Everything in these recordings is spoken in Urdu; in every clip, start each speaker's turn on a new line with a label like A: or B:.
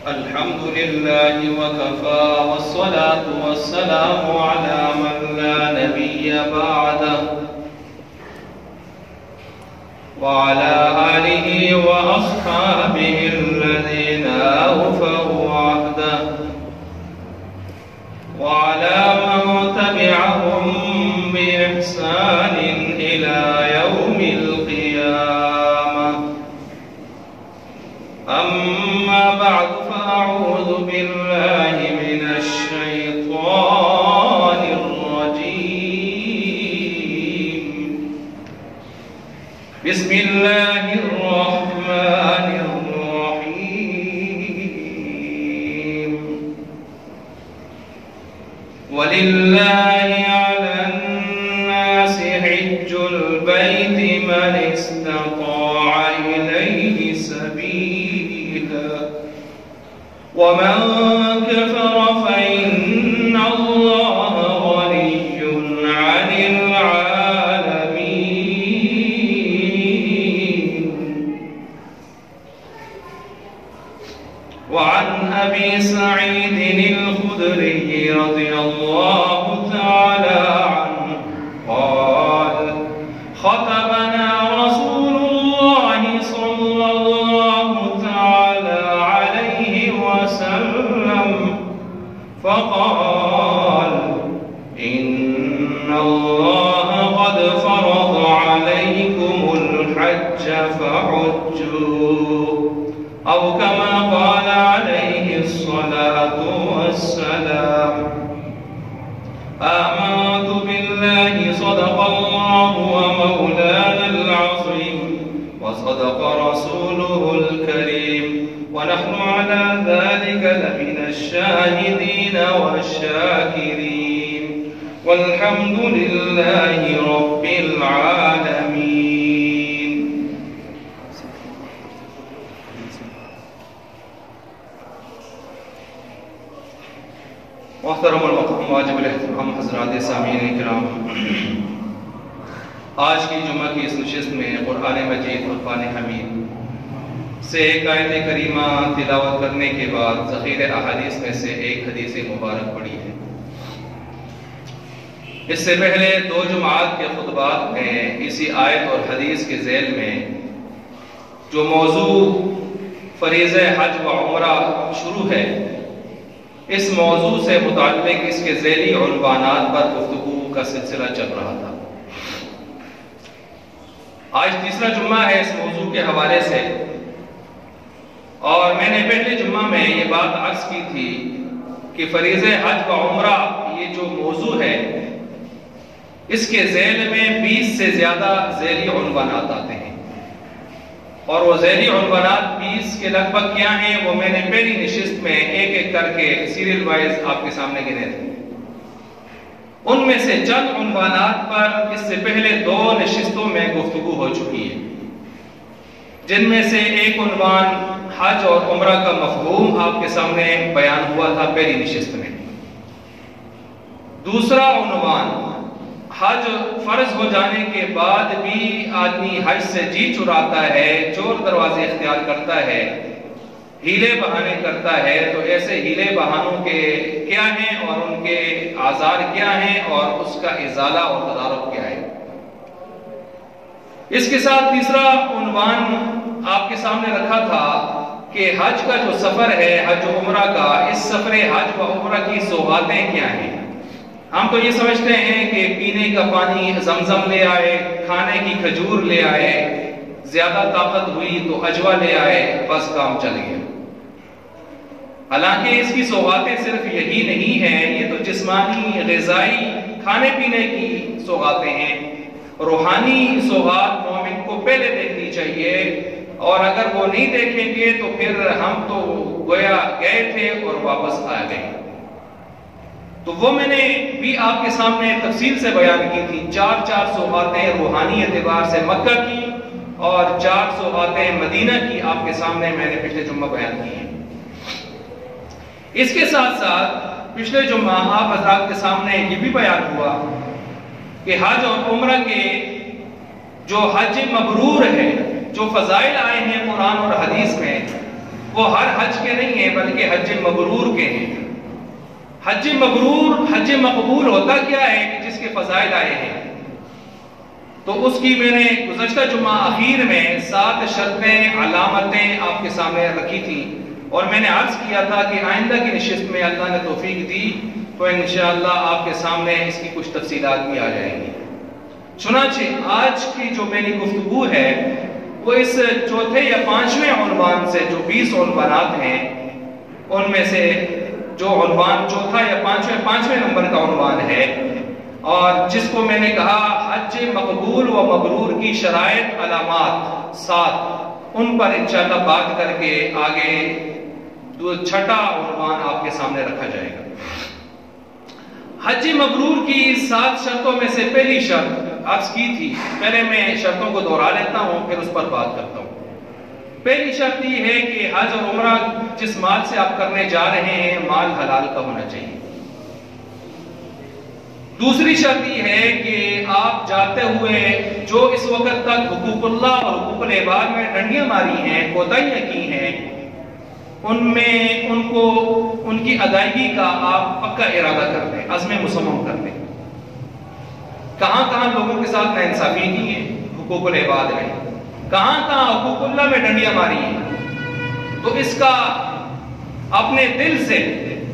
A: الحمد لله وكفى والصلاة والسلام على من لا نبي بعده وعلى آله وأصحابه الذين أوفوا عهده وعلى من تبعهم بإحسان إلى يوم القيامة. أما بعد فأعوذ بالله من الشيطان الرجيم. بسم الله الرحمن الرحيم. ولله على الناس حج البيت من استطاع إليه سبيلا ومن كفر فإن الله غني عن العالمين. وعن أبي سعيد الخدري رضي الله تعالى عنه قال: خطبنا رسول الله صلى الله تعالى عليه وسلم فقال: إن الله قد فرض عليكم الحج فحجوا، أو كما قال عليه الصلاة والسلام. آمنت بالله صدق الله ومولانا العظيم وصدق رسوله الكريم ونحن على ذلك لمن الشاهدين والشاكرين والحمد لله رب العالمين. محترم المقام واجب الاحترام حضرات سامعین کرام، آج کی جمعہ کی اس نشست میں قرآن مجید فرقان حمید سے ایک آیت کریمہ تلاوت کرنے کے بعد ذخیر احادیث میں سے ایک حدیث مبارک پڑھی ہے. اس سے پہلے 2 جمعات کے خطبات میں اسی آیت اور حدیث کے ذیل میں جو موضوع فریضہ حج و عمرہ شروع ہے، اس موضوع سے متعلق اس کے ذیلی عنوانات پر گفتگو کا سلسلہ چل رہا تھا. آج تیسرا جمعہ ہے اس موضوع کے حوالے سے، اور میں نے پہلے جمعہ میں یہ بات عرض کی تھی کہ فریضہ حج و عمرہ یہ جو موضوع ہے، اس کے ذیل میں 20 سے زیادہ ذیلی عنوانات آتے ہیں، اور وہ ذیلی عنوانات 20 کے لگ بھگ کیا ہیں وہ میں نے پہلی نشست میں ایک ایک کر کے سیریل وائز آپ کے سامنے گنے تھے. ان میں سے چند عنوانات پر اس سے پہلے 2 نشستوں میں گفتگو ہو چکی ہے، جن میں سے ایک عنوان حج اور عمرہ کا مفہوم آپ کے سامنے بیان ہوا تھا پہلی نشست میں. دوسرا عنوان حج فرض ہو جانے کے بعد بھی آدمی حج سے جی چراتا ہے، چور دروازے اختیار کرتا ہے، ہیلے بہانے کرتا ہے، تو ایسے ہیلے بہانوں کے کیا ہیں اور ان کے آزار کیا ہیں اور اس کا ازالہ اور تدارک کیا ہے. اس کے ساتھ تیسرا عنوان آپ کے سامنے رکھا تھا کہ حج کا جو سفر ہے حج و عمرہ کا، اس سفر حج و عمرہ کی سوغاتیں کیا ہیں. ہم تو یہ سمجھتے ہیں کہ پینے کا پانی زمزم لے آئے، کھانے کی کھجور لے آئے، زیادہ طاقت ہوئی تو عجوہ لے آئے، بس کام چل گیا. حالانکہ اس کی سوغاتیں صرف یہی نہیں ہیں، یہ تو جسمانی غذائی کھانے پینے کی سوغاتیں ہیں. روحانی سوغات مومن کو پہلے دیکھنی چاہیے، اور اگر وہ نہیں دیکھیں گے تو پھر ہم تو گویا گئے تھے اور واپس آ گئے. تو وہ میں نے بھی آپ کے سامنے تفصیل سے بیان کی تھی. 4 سوغاتیں روحانی اعتبار سے مکہ کی اور 4 سوغاتیں مدینہ کی آپ کے سامنے میں نے پچھلے جمعہ بیان کی ہیں. اس کے ساتھ ساتھ پچھلے جمعہ آپ حضرات کے سامنے یہ بھی بیان ہوا کہ حج اور عمرہ کے جو حج مبرور ہے، جو فضائل آئے ہیں قرآن اور حدیث میں، وہ ہر حج کے نہیں ہیں بلکہ حج مبرور کے ہیں۔ حج مبرور، حج مقبول ہوتا کیا ہے کہ جس کے فضائل آئے ہیں، تو اس کی میں نے گزشتہ جمعہ اخیر میں 7 شرطیں، علامتیں آپ کے سامنے رکھی تھی، اور میں نے عرض کیا تھا کہ آئندہ کی نشست میں اللہ نے توفیق دی تو انشاءاللہ آپ کے سامنے اس کی کچھ تفصیلات بھی آ جائیں گی۔ چنانچہ آج کی جو میری گفتگو ہے وہ اس چوتھے یا 5ویں عنوان سے، جو 20 عنوانات ہیں ان میں سے جو عنوان چوتھا یا 5ویں نمبر کا عنوان ہے، اور جس کو میں نے کہا حج مقبول و مبرور کی شرائط، علامات 7، ان پر انشاءاللہ بات کر کے آگے 6واں عنوان آپ کے سامنے رکھا جائے گا۔ حج مبرور کی 7 شرطوں میں سے پہلی شرط عرض کی تھی، پہلے میں شرطوں کو دہرا لیتا ہوں پھر اس پر بات کرتا ہوں۔ پہلی شرط یہ ہے کہ حج اور عمرہ جس مال سے آپ کرنے جا رہے ہیں مال حلال کا ہونا چاہیے۔ دوسری شرط یہ ہے کہ آپ جاتے ہوئے جو اس وقت تک حقوق اللہ اور حقوق العباد میں ڈنڈیاں ماری ہیں، کوتاہیاں کی ہیں، ان کی ادائیگی کا آپ پکا ارادہ کر لیں، عزم مصمم کر لیں۔ کہاں کہاں لوگوں کے ساتھ ناانصافی کی ہے حقوق العباد میں، کہاں کہاں حقوق اللہ میں ڈنڈیاں ماری ہیں، تو اس کا اپنے دل سے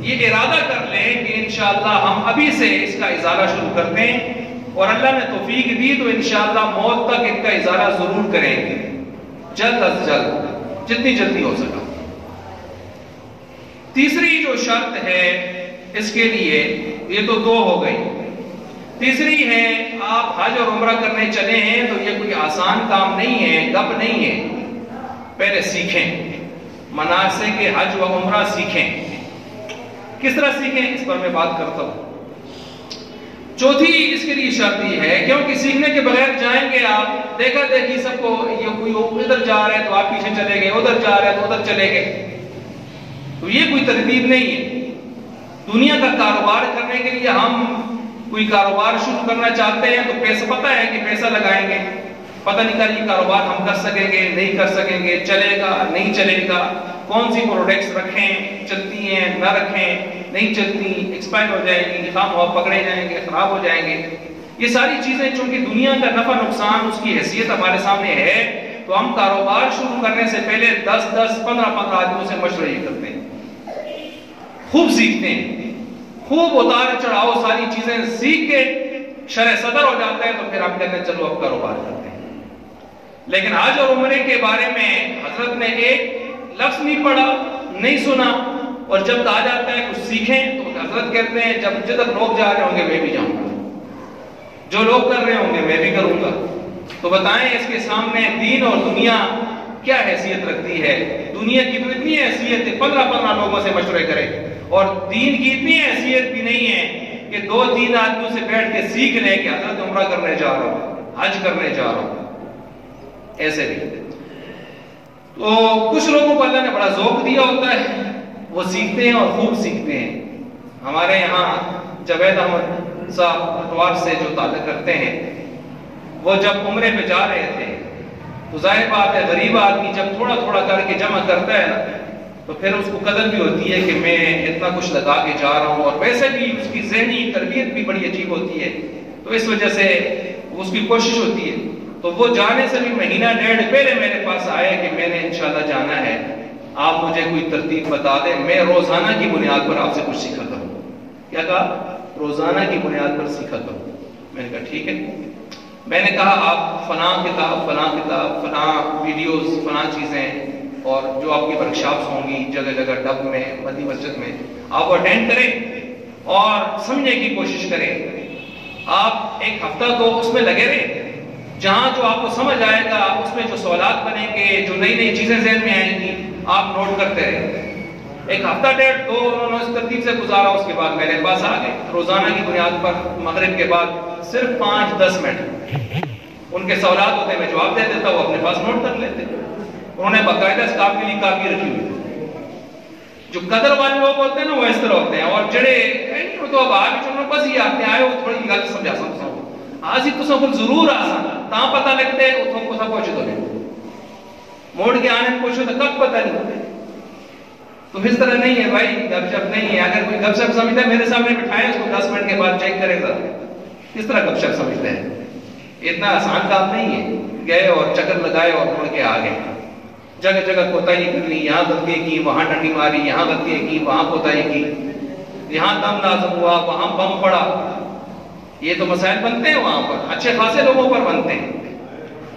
A: یہ ارادہ کر لیں کہ انشاءاللہ ہم ابھی سے اس کا ازالہ شروع کرتے ہیں، اور اللہ نے توفیق دی تو انشاءاللہ موت تک ان کا ازالہ ضرور کریں گے، جلد از جلد، جتنی جلدی ہو سکا۔ تیسری جو شرط ہے اس کے لیے، یہ تو 2 ہو گئی، تیسری ہے آپ حج اور عمرہ کرنے چلے ہیں تو یہ کوئی آسان کام نہیں ہے، گپ نہیں ہے، پہلے سیکھیں، مناسک حج و عمرہ سیکھیں۔ کس طرح سیکھیں اس پر میں بات کرتا ہوں۔ چوتھی اس کے لیے شرط یہ ہے، کیونکہ سیکھنے کے بغیر جائیں گے آپ، دیکھا دیکھی سب کو، یہ کوئی ادھر جا رہے تو آپ پیچھے چلے گئے، ادھر جا رہے تو ادھر چلے گئے، تو یہ کوئی ترتیب نہیں ہے۔ دنیا کا کاروبار کرنے کے لیے ہم کوئی کاروبار شروع کرنا چاہتے ہیں تو پیسہ، پتہ ہے کہ پیسہ لگائیں گے، پتہ نہیں کہ یہ کاروبار ہم کر سکیں گے نہیں کر سکیں گے، چلے گا نہیں چلے گا، کون سی پروڈکٹس رکھیں، چلتی ہیں نہ رکھیں، نہیں چلتی، ایکسپائر ہو جائیں گی، خام ہوا پکڑے جائیں گے، خراب ہو جائیں گے۔ یہ ساری چیزیں چونکہ دنیا کا نفع نقصان، اس کی حیثیت ہمارے سامنے ہے، تو ہم کاروبار شروع کرنے سے پہلے 10 15 آدمیوں سے مشورے کرتے ہیں، خوب سیکھتے ہیں، خوب اتار چڑھاؤ ساری چیزیں سیکھ کے شرح صدر ہو جاتے ہیں، تو پھر ہم کہتے ہیں چلو اب کاروبار کرتے ہیں۔ لیکن حج اور عمرے کے بارے میں حضرت نے ایک لفظ نہیں پڑھا، نہیں سنا، اور جب کہا جاتا ہے کچھ سیکھیں تو حضرت کہتے ہیں جب جدھر لوگ جا رہے ہوں گے میں بھی جاؤں گا، جو لوگ کر رہے ہوں گے میں بھی کروں گا۔ تو بتائیں اس کے سامنے دین اور دنیا کیا حیثیت رکھتی ہے؟ دنیا کی تو اتنی حیثیت ہے 15 لوگوں سے مشورے کرے، اور دین کی اتنی حیثیت بھی نہیں ہے کہ 2-3 آدمیوں سے بیٹھ کے سیکھ لیں کہ حضرت عمرہ کرنے جا رہا ہوں، حج کرنے جا رہا ہوں، ایسے بھی۔ تو کچھ لوگوں کو اللہ نے بڑا ذوق دیا ہوتا ہے، وہ سیکھتے ہیں اور خوب سیکھتے ہیں۔ ہمارے یہاں جاوید احمد صاحب اٹوار سے جو تعلق کرتے ہیں، وہ جب عمرے پہ جا رہے تھے تو ظاہر بات ہے غریب آدمی جب تھوڑا تھوڑا کر کے جمع کرتا ہے نا، تو پھر اس کو قدر بھی ہوتی ہے کہ میں اتنا کچھ لگا کے جا رہا ہوں، اور ویسے بھی اس کی ذہنی تربیت بھی بڑی عجیب ہوتی ہے، تو اس وجہ سے اس کی کوشش ہوتی ہے۔ تو وہ جانے سے بھی 1.5 پہلے میرے پاس آئے کہ میں نے انشاءاللہ جانا ہے، آپ مجھے کوئی ترتیب بتا دیں، میں روزانہ کی بنیاد پر آپ سے کچھ سیکھا کروں۔ کیا کہا؟ روزانہ کی بنیاد پر سیکھا کروں۔ میں نے کہا ٹھیک ہے۔ میں نے کہا آپ فلاں کتاب، فلاں ویڈیوز، فلاں چیزیں، اور جو آپ کی ورکشاپس ہوں گی جگہ جگہ ڈب میں، مدی مسجد میں، آپ اٹینڈ کریں اور سمجھنے کی کوشش کریں۔ آپ 1 ہفتہ کو اس میں لگے رہیں، جہاں جو آپ کو سمجھ آئے گا اس میں جو سوالات بنیں گے، جو نئی چیزیں ذہن میں آئیں گی، آپ نوٹ کرتے رہیں۔ 1 ہفتہ 1.5 2 انہوں نے اس ترتیب سے گزارا، اس کے بعد میرے پاس آ گئے روزانہ کی بنیاد پر، مغرب کے بعد صرف 5-10 منٹ ان کے سوالات ہوتے ہیں، میں جواب دے دیتا، وہ اپنے پاس نوٹ کر لیتے۔ انہوں نے باقاعدہ اس کام کے لیے کاپی رکھی ہوئی۔ جو قدر والے لوگ ہوتے ہیں نا وہ اس طرح ہوتے ہیں، اور جڑے تو اب آگے چلنے بس یہ آتے آئے وہ تھوڑی گل سمجھا سکتا ہوں آج تو سب ضرور آسان تا پتہ لگتے اتوں کو سب پہنچ دو موڑ کے آنے پوچھو تو کب پتہ نہیں ہوتے، تو اس طرح نہیں ہے بھائی، گپ شپ نہیں ہے. اگر کوئی گپ شپ سمجھتا ہے میرے سامنے بٹھائے اس کو 10 منٹ کے بعد چیک کرے گا. کس طرح گپ شپ سمجھتے ہیں؟ اتنا آسان کام نہیں ہے. گئے اور چکر لگائے اور مڑ کے آ گئے. جگہ جگہ کوتاہی کر لی، یہاں غلطی کی، وہاں ڈنڈی ماری، یہاں غلطی کی، وہاں کوتاہی کی، یہاں دم لازم ہوا، وہاں بم پڑا. یہ تو مسائل بنتے ہیں وہاں پر، اچھے خاصے لوگوں پر بنتے ہیں.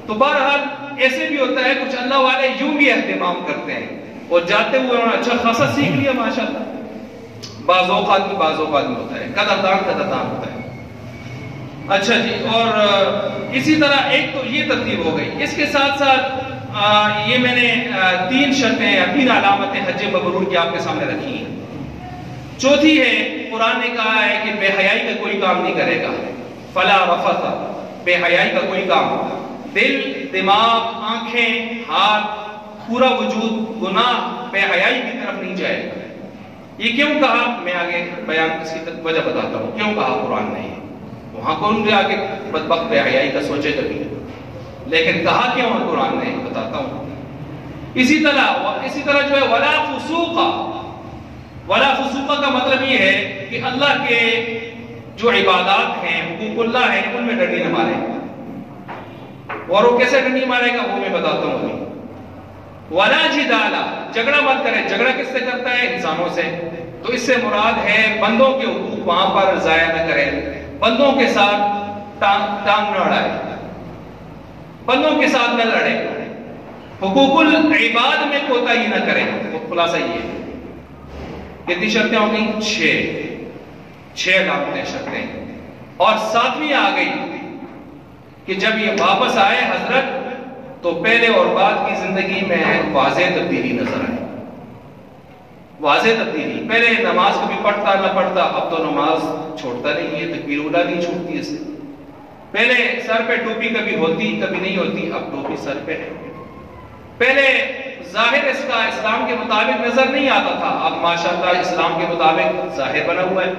A: تو بہرحال ایسے بھی ہوتا ہے، کچھ اللہ والے یوں بھی اہتمام کرتے ہیں اور جاتے ہوئے انہوں نے اچھا خاصا سیکھ لیا ماشاءاللہ. بعض اوقات میں ہوتا ہے، قدردان ہوتا ہے. اچھا جی، اور اسی طرح ایک تو یہ ترتیب ہو گئی. اس کے ساتھ ساتھ یہ میں نے 3 شرطیں یا 3 علامتیں حج مبرور کی آپ کے سامنے رکھی ہیں. چوتھی ہے، قرآن نے کہا ہے کہ بے حیائی کا کوئی کام نہیں کرے گا. فلا رفث، بے حیائی کا کوئی کام، دل، دماغ، آنکھیں، ہاتھ، پورا وجود گناہ، بے حیائی کی طرف نہیں جائے گا. یہ کیوں کہا؟ میں آگے بیان اس کی وجہ بتاتا ہوں کیوں کہا قرآن نے. وہاں کون جا کے بدبخت بے حیائی کا سوچے کبھی، لیکن کہا کیوں ہے قرآن نے، بتاتا ہوں. اسی طرح جو ہے ولا فسوقہ کا مطلب یہ ہے کہ اللہ کے جو عبادات ہیں، حقوق اللہ ہیں، ان میں ڈنڈی نہ مارے. اور وہ کیسے ڈنڈی مارے گا وہ میں بتاتا ہوں ابھی. ولا جدال، جھگڑا مت کرے. جھگڑا کس سے کرتا ہے؟ انسانوں سے. تو اس سے مراد ہے بندوں کے حقوق وہاں پر ضائع نہ کرے، بندوں کے ساتھ ٹانگ نہ اڑائے، بندوں کے ساتھ نہ لڑے، حقوق العباد میں کوتاہی نہ کرے. خلاصہ یہ ہے. کتنی شرطیں ہو گئی؟ 6 علامتیں، شرطیں. اور 7ویں آ گئی کہ جب یہ واپس آئے حضرت تو پہلے اور بعد کی زندگی میں واضح تبدیلی نظر آئی. واضح تبدیلی. پہلے نماز کبھی پڑھتا نہ پڑھتا، اب تو نماز چھوڑتا نہیں ہے، تکبیر اولیٰ نہیں چھوڑتی اس سے. پہلے سر پہ ٹوپی کبھی ہوتی کبھی نہیں ہوتی، اب ٹوپی سر پہ ہے. پہلے ظاہر اس کا اسلام کے مطابق نظر نہیں آتا تھا، اب ماشاءاللہ اسلام کے مطابق ظاہر بنا ہوا ہے.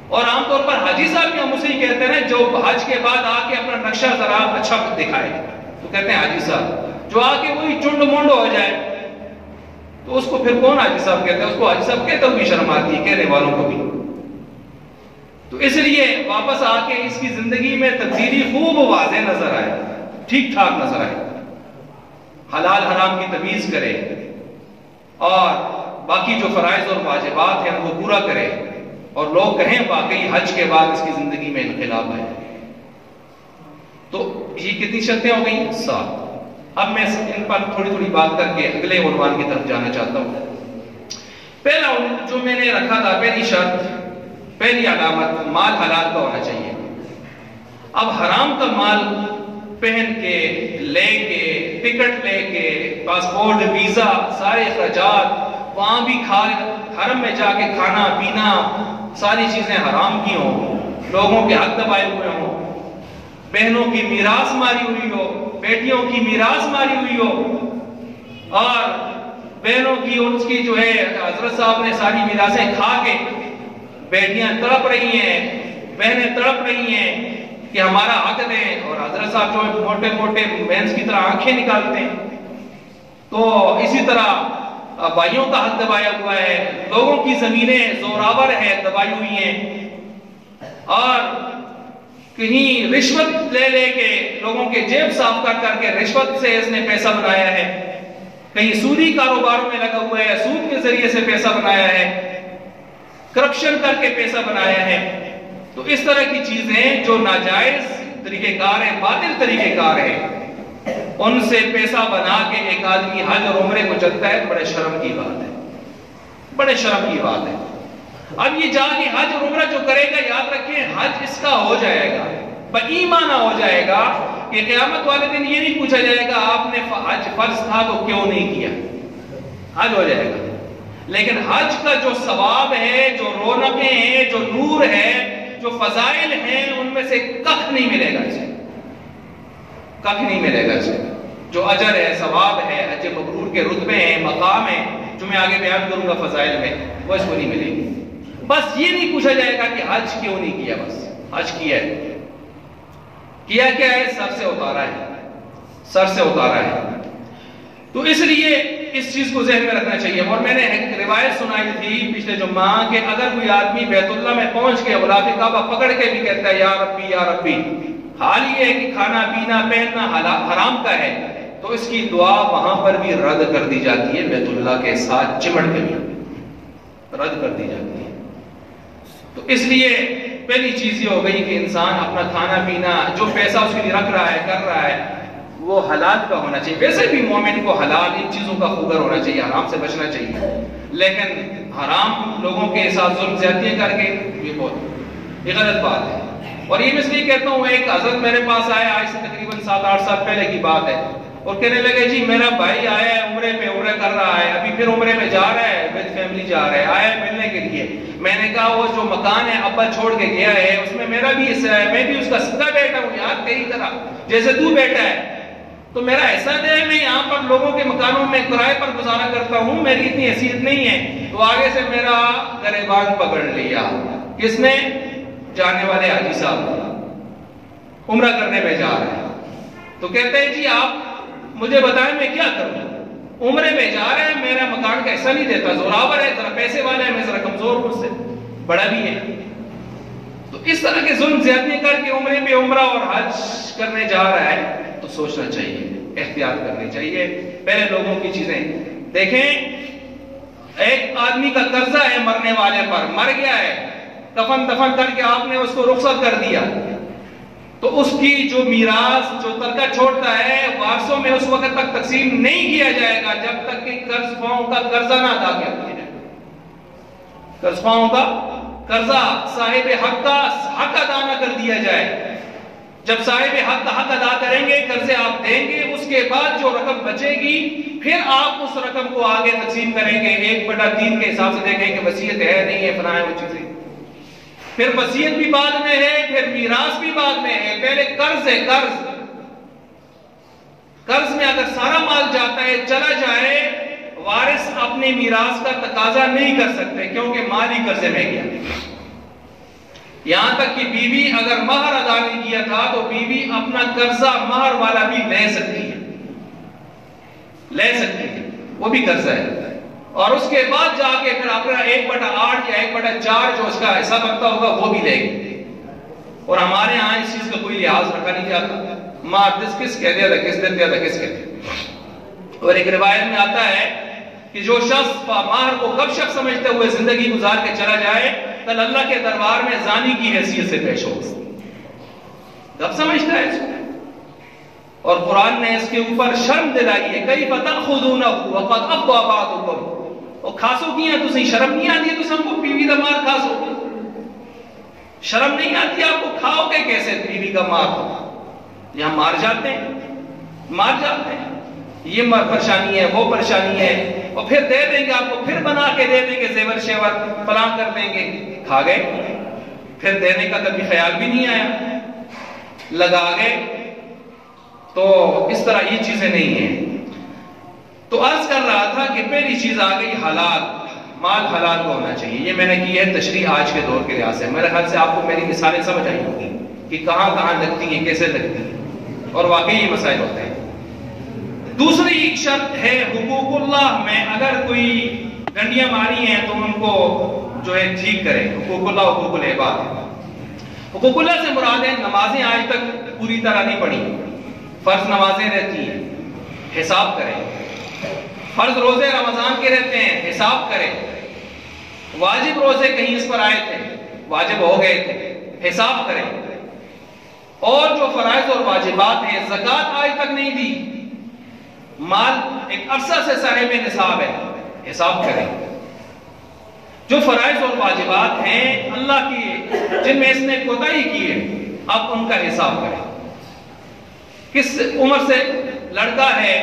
A: اور عام طور پر حاجی صاحب بھی ہم اسے ہی کہتے ہیں جو حج کے بعد آ کے اپنا نقشہ ذرا اچھا دکھائے تو کہتے ہیں حاجی صاحب. جو آ کے وہی چنڈ منڈ ہو جائے تو اس کو پھر کون حاجی صاحب کہتے ہیں؟ اس کو حاجی صاحب کہتے ہوئے شرم آتی ہے کہنے والوں کو بھی. تو اس لیے واپس آ کے اس کی زندگی میں تبدیلی خوب واضح نظر آئے، ٹھیک ٹھاک نظر آئے، حلال حرام کی تمیز کرے اور باقی جو فرائض اور واجبات ہیں ان کو پورا کرے اور لوگ کہیں واقعی حج کے بعد اس کی زندگی میں انقلاب ہے. تو یہ کتنی شرطیں ہو گئیں؟ 7. اب میں ان پر تھوڑی بات کر کے اگلے عنوان کی طرف جانا چاہتا ہوں. پہلا جو میں نے رکھا تھا، پہلی شرط، پہلی علامت، مال حلال کا ہونا چاہیے. اب حرام کا مال پہن کے، لے کے، ٹکٹ لے کے، پاسپورٹ، ویزا، سارے اخراجات، وہاں بھی حرم میں جا کے کھانا پینا، ساری چیزیں حرام کی ہوں، لوگوں کے حق دبائے ہوئے ہوں، بہنوں کی میراث ماری ہوئی ہو، بیٹیوں کی میراث ماری ہوئی ہو، اور بہنوں کی ان کی جو ہے حضرت صاحب نے ساری میراثیں کھا کے بیٹیاں تڑپ رہی ہیں، بہنیں تڑپ رہی ہیں کہ ہمارا حق دیں، اور حضرت صاحب جو ہے موٹے موٹے بینس کی طرح آنکھیں نکالتے ہیں. تو اسی طرح بھائیوں کا حق دبایا ہوا ہے، لوگوں کی زمینیں زوراور ہے، دبائی ہوئی ہیں، اور کہیں رشوت لے کے لوگوں کے جیب صاف کر کے رشوت سے اس نے پیسہ بنایا ہے، کہیں سودی کاروباروں میں لگا ہوا ہے، سود کے ذریعے سے پیسہ بنایا ہے، کرپشن کر کے پیسہ بنایا ہے. تو اس طرح کی چیزیں جو ناجائز طریقہ کار ہیں، باطل طریقہ کار ہیں، ان سے پیسہ بنا کے ایک آدمی حج اور عمرے کو چلتا ہے، بڑے شرم کی بات ہے، بڑے شرم کی بات ہے. اب یہ جا کے حج اور عمرہ جو کرے گا، یاد رکھیں حج اس کا ہو جائے گا، بایمانہ ہو جائے گا کہ قیامت والے دن یہ نہیں پوچھا جائے گا آپ نے حج فرض تھا تو کیوں نہیں کیا، حج ہو جائے گا. لیکن حج کا جو ثواب ہے، جو رونقیں ہیں، جو نور ہے، جو فضائل ہیں، ان میں سے کخ نہیں ملے گا اسے، کخ نہیں ملے گا اسے. جو اجر ہے، ثواب ہے، حج مبرور کے رتبے ہیں، مقام ہیں، جو میں آگے بیان کروں گا فضائل میں، وہ اس کو نہیں ملے گی. بس یہ نہیں پوچھا جائے گا کہ حج کیوں نہیں کیا، بس حج کیا ہے. کیا کیا ہے؟ سر سے اتارا ہے، سر سے اتارا ہے. تو اس لیے اس چیز کو ذہن میں رکھنا چاہیے. اور میں نے ایک روایت سنائی تھی پچھلے جمعہ کہ اگر کوئی آدمی بیت اللہ میں پہنچ کے غلاف کعبہ پکڑ کے بھی کہتا ہے یا ربی یا ربی، حال یہ ہے کہ کھانا پینا پہننا حرام کا ہے، تو اس کی دعا وہاں پر بھی رد کر دی جاتی ہے، بیت اللہ کے ساتھ چمٹ کے بھی رد کر دی جاتی ہے. تو اس لیے پہلی چیز یہ ہو گئی کہ انسان اپنا کھانا پینا جو پیسہ اس کے لیے رکھ رہا ہے کر رہا ہے وہ حلال کا ہونا چاہیے. ویسے بھی مومن کو حلال ان چیزوں کا خوگر ہونا چاہیے، حرام سے بچنا چاہیے. لیکن حرام لوگوں کے ساتھ ظلم زیادتیاں کر کے یہ غلط بات ہے. اور یہ میں اس لیے کہتا ہوں، ایک حضرت میرے پاس آیا آج سے تقریباً 7-8 سال پہلے کی بات ہے، اور کہنے لگے جی میرا بھائی آیا ہے عمرے پہ، عمرہ کر رہا ہے، ابھی پھر عمرے میں جا رہا ہے، وتھ فیملی جا رہا ہے، آیا ہے ملنے کے لیے. میں نے کہا وہ جو مکان ہے ابا چھوڑ کے گیا ہے اس میں میرا بھی حصہ ہے، میں بھی اس کا سگا بیٹا ہوں یار تیری طرح، جیسے تو بیٹا ہے. تو میرا ایسا ہے میں یہاں پر لوگوں کے مکانوں میں کرائے پر گزارا کرتا ہوں، میری اتنی حیثیت نہیں ہے. تو آگے سے میرا گریبان پکڑ لیا. کس نے؟ جانے والے حاجی صاحب عمرہ کرنے میں جا رہے ہیں. تو کہتے ہیں جی آپ مجھے بتائیں میں کیا کروں، عمرے میں جا رہے ہیں، میرا مکان کا ایسا نہیں دیتا، زوراور ہے، ذرا پیسے والا ہے، میں ذرا کمزور ہوں، مجھ سے بڑا بھی ہے. تو اس طرح کے ظلم زیادتی کر کے عمرے پہ عمرہ اور حج کرنے جا رہا ہے تو سوچنا چاہیے، احتیاط کرنی چاہیے. پہلے لوگوں کی چیزیں دیکھیں. ایک آدمی کا قرضہ ہے مرنے والے پر، مر گیا ہے، کفن دفن کر کے آپ نے اس کو رخصت کر دیا، تو اس کی جو میراث جو ترکہ چھوڑتا ہے وارثوں میں اس وقت تک تقسیم نہیں کیا جائے گا جب تک کہ قرض خواہوں کا قرضہ نہ ادا کیا جائے. قرض خواہوں کا قرضہ صاحب حق کا حق ادا نہ کر دیا جائے. جب صاحب حق کا حق ادا کریں گے، قرضے آپ دیں گے، اس کے بعد جو رقم بچے گی پھر آپ اس رقم کو آگے تقسیم کریں گے 1/3 کے حساب سے. دیکھیں کہ وصیت ہے نہیں ہے فلاں وہ چیزیں، پھر وصیت بھی بعد میں ہے، پھر میراث بھی بعد میں ہے. پہلے قرض ہے، قرض میں اگر سارا مال جاتا ہے چلا جائے، وارث اپنے میراث کا تقاضا نہیں کر سکتے کیونکہ مال ہی قرضے میں گیا. یہاں تک کہ بیوی اگر مہر ادا نہیں کیا تھا تو بیوی اپنا قرضہ مہر والا بھی لے سکتی ہے، وہ بھی قرضہ ہے. اور اس کے بعد جا کے پھر اپنا 1/8 یا 1/4 جو اس کا حصہ بنتا ہوگا وہ بھی لے گی. اور ہمارے ہاں اس چیز کا کوئی لحاظ رکھا نہیں جاتا، مار کس کہہ دیا تھا، کس دے دیا تھا، کس کہتے. اور ایک روایت میں آتا ہے کہ جو شخص مہر کو کب شخص سمجھتے ہوئے زندگی گزار کے چلا جائے کل اللہ کے دربار میں زانی کی حیثیت سے پیش ہوگا. کب سمجھتا ہے اس کو؟ اور قرآن نے اس کے اوپر شرم دلائی ہے. کیف تأخذونہ وقد افضى بعضکم، اور کھاسو کیا تسی شرم نہیں آتی ہے، تو ہم کو بیوی کا مار کھاسو، شرم نہیں آتی آپ کو، کھاؤ گے کیسے بیوی کا مار؟ یہاں مار جاتے ہیں. یہ پریشانی ہے، وہ پریشانی ہے، اور پھر دے دیں گے آپ کو، پھر بنا کے دے دیں گے، زیور شیور فلاں کر دیں گے. کھا گئے، پھر دینے کا کبھی خیال بھی نہیں آیا، لگا گئے. تو اس طرح یہ چیزیں نہیں ہیں. تو عرض کر رہا تھا کہ پہلی چیز آ گئی حلال، مال حلال کو ہونا چاہیے. یہ میں نے کی ہے تشریح آج کے دور کے لحاظ سے. میرے خیال سے آپ کو میری مثالیں سمجھ آئی ہوگی کہ کہاں کہاں لگتی ہیں، کیسے لگتی ہیں، اور واقعی یہ مسائل ہوتے ہیں. دوسری شرط ہے حقوق اللہ میں اگر کوئی ڈنڈیاں ماری ہیں تو ان کو جو ہے ٹھیک کرے. حقوق اللہ، حقوق العباد. حقوق اللہ سے مراد ہے نمازیں آج تک پوری طرح نہیں پڑھی، فرض نمازیں رہتی ہیں، حساب کریں. فرض روزے رمضان کے رہتے ہیں، حساب کریں. واجب روزے کہیں اس پر آئے تھے، واجب ہو گئے تھے، حساب کریں. اور جو فرائض اور واجبات ہیں، زکوٰۃ آج تک نہیں دی، مال ایک عرصہ سے صاحب نصاب ہے، حساب کریں. جو فرائض اور واجبات ہیں اللہ کی جن میں اس نے کوتاہی کی ہے، اب ان کا حساب کریں. کس عمر سے لڑکا ہے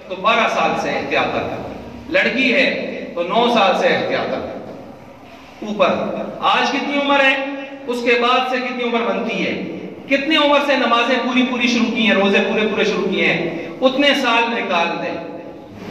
A: تو 12 سال سے احتیاط کر، لڑکی ہے تو 9 سال سے احتیاط کر اوپر. آج کتنی عمر ہے، اس کے بعد سے کتنی عمر بنتی ہے، کتنی عمر سے نمازیں پوری شروع کی ہیں، روزے پورے شروع کیے ہیں، اتنے سال نکال دیں.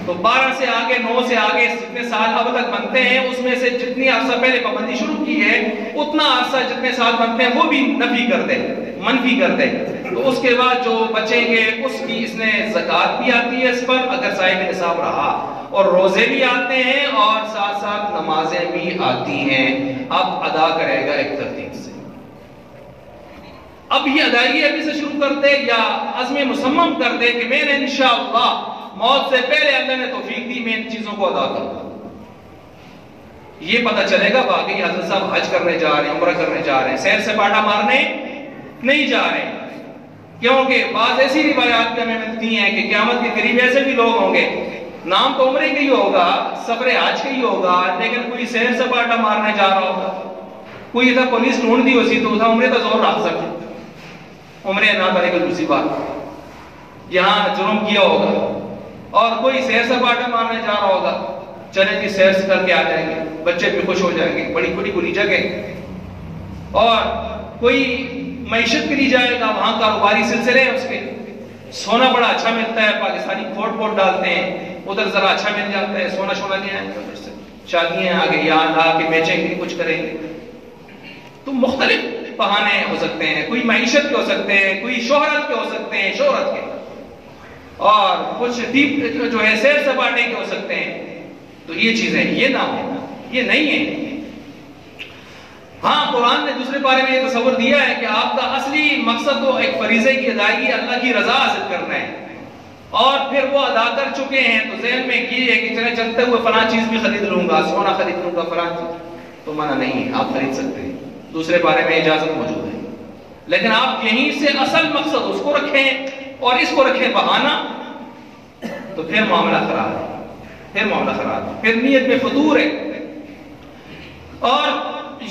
A: تو 12 سے آگے، 9 سے آگے جتنے سال اب تک بنتے ہیں اس میں سے جتنی عرصہ پہلے پابندی شروع کی ہے اتنا عرصہ جتنے سال بنتے ہیں وہ بھی نفی کر دیں، منفی کر دیں. تو اس کے بعد جو بچیں گے اس کی اس نے زکوٰۃ بھی آتی ہے اس پر اگر صاحب نصاب رہا. اور روزے بھی آتے ہیں اور ساتھ ساتھ نمازیں بھی آتی ہیں. اب ادا کرے گا ایک ترتیب سے. اب یہ ادائیگی ابھی سے شروع کر دے یا عزم مصمم کر دے کہ میں نے انشاءاللہ موت سے پہلے اللہ نے توفیق دی میں ان چیزوں کو ادا کروں. یہ پتہ چلے گا باقی حضرت صاحب حج کرنے جا رہے ہیں, عمرہ کرنے جا رہے ہیں, سیر سپاٹا مارنے نہیں جا رہے ہیں. کیونکہ بعض ایسی روایات ہمیں ملتی ہیں کہ قیامت کے قریب ایسے بھی لوگ ہوں گے, نام تو عمرے کا ہی ہوگا, سفر حج کا ہی ہوگا, لیکن کوئی سیر سپاٹا مارنے جا رہا ہوگا. کوئی تھا پولیس ڈھونڈ دی اسی تو تھا عمرے کا زور رکھ سکتے, عمرے نہ کرے گا دوسری بات, یہاں جرم کیا ہوگا. اور کوئی سیر سپاٹا مارنے جا رہا ہوگا, چلیں جی سیر سے کر کے آ جائیں گے, بچے بھی خوش ہو جائیں گے, بڑی بڑی بڑی جگہ. اور کوئی معیشت کے لیے جائے گا, وہاں کاروباری سلسلے ہیں اس کے, سونا بڑا اچھا ملتا ہے, پاکستانی کھوٹ پوٹ ڈالتے ہیں, ادھر ذرا اچھا مل جاتا ہے, سونا شونا لے آئیں گے ادھر سے, شادیاں آگے یہاں لا کے بیچیں گے, کچھ کریں گے. تو مختلف بہانے ہو سکتے ہیں, کوئی معیشت کے ہو سکتے ہیں, کوئی شہرت کے ہو سکتے ہیں, شہرت کے, اور کچھ دیپ جو ہے سیر سپاٹے کے ہو سکتے ہیں. تو یہ چیزیں یہ نہ ہو, یہ نہیں ہے. ہاں قرآن نے دوسرے بارے میں یہ تصور دیا ہے کہ آپ کا اصلی مقصد تو ایک فریضے کی ادائیگی, اللہ کی رضا حاصل کرنا ہے, اور پھر وہ ادا کر چکے ہیں تو ذہن میں یہ ہے کہ چلے چلتے ہوئے فلاں چیز بھی خرید لوں گا, سونا خرید لوں گا, فلاں چیز. تو منع نہیں ہے, آپ خرید سکتے ہیں, دوسرے بارے میں اجازت موجود ہے. لیکن آپ یہیں سے اصل مقصد اس کو رکھیں اور اس کو رکھیں بہانہ, تو پھر معاملہ خراب ہے, پھر معاملہ خراب ہے, پھر نیت میں فطور ہے. اور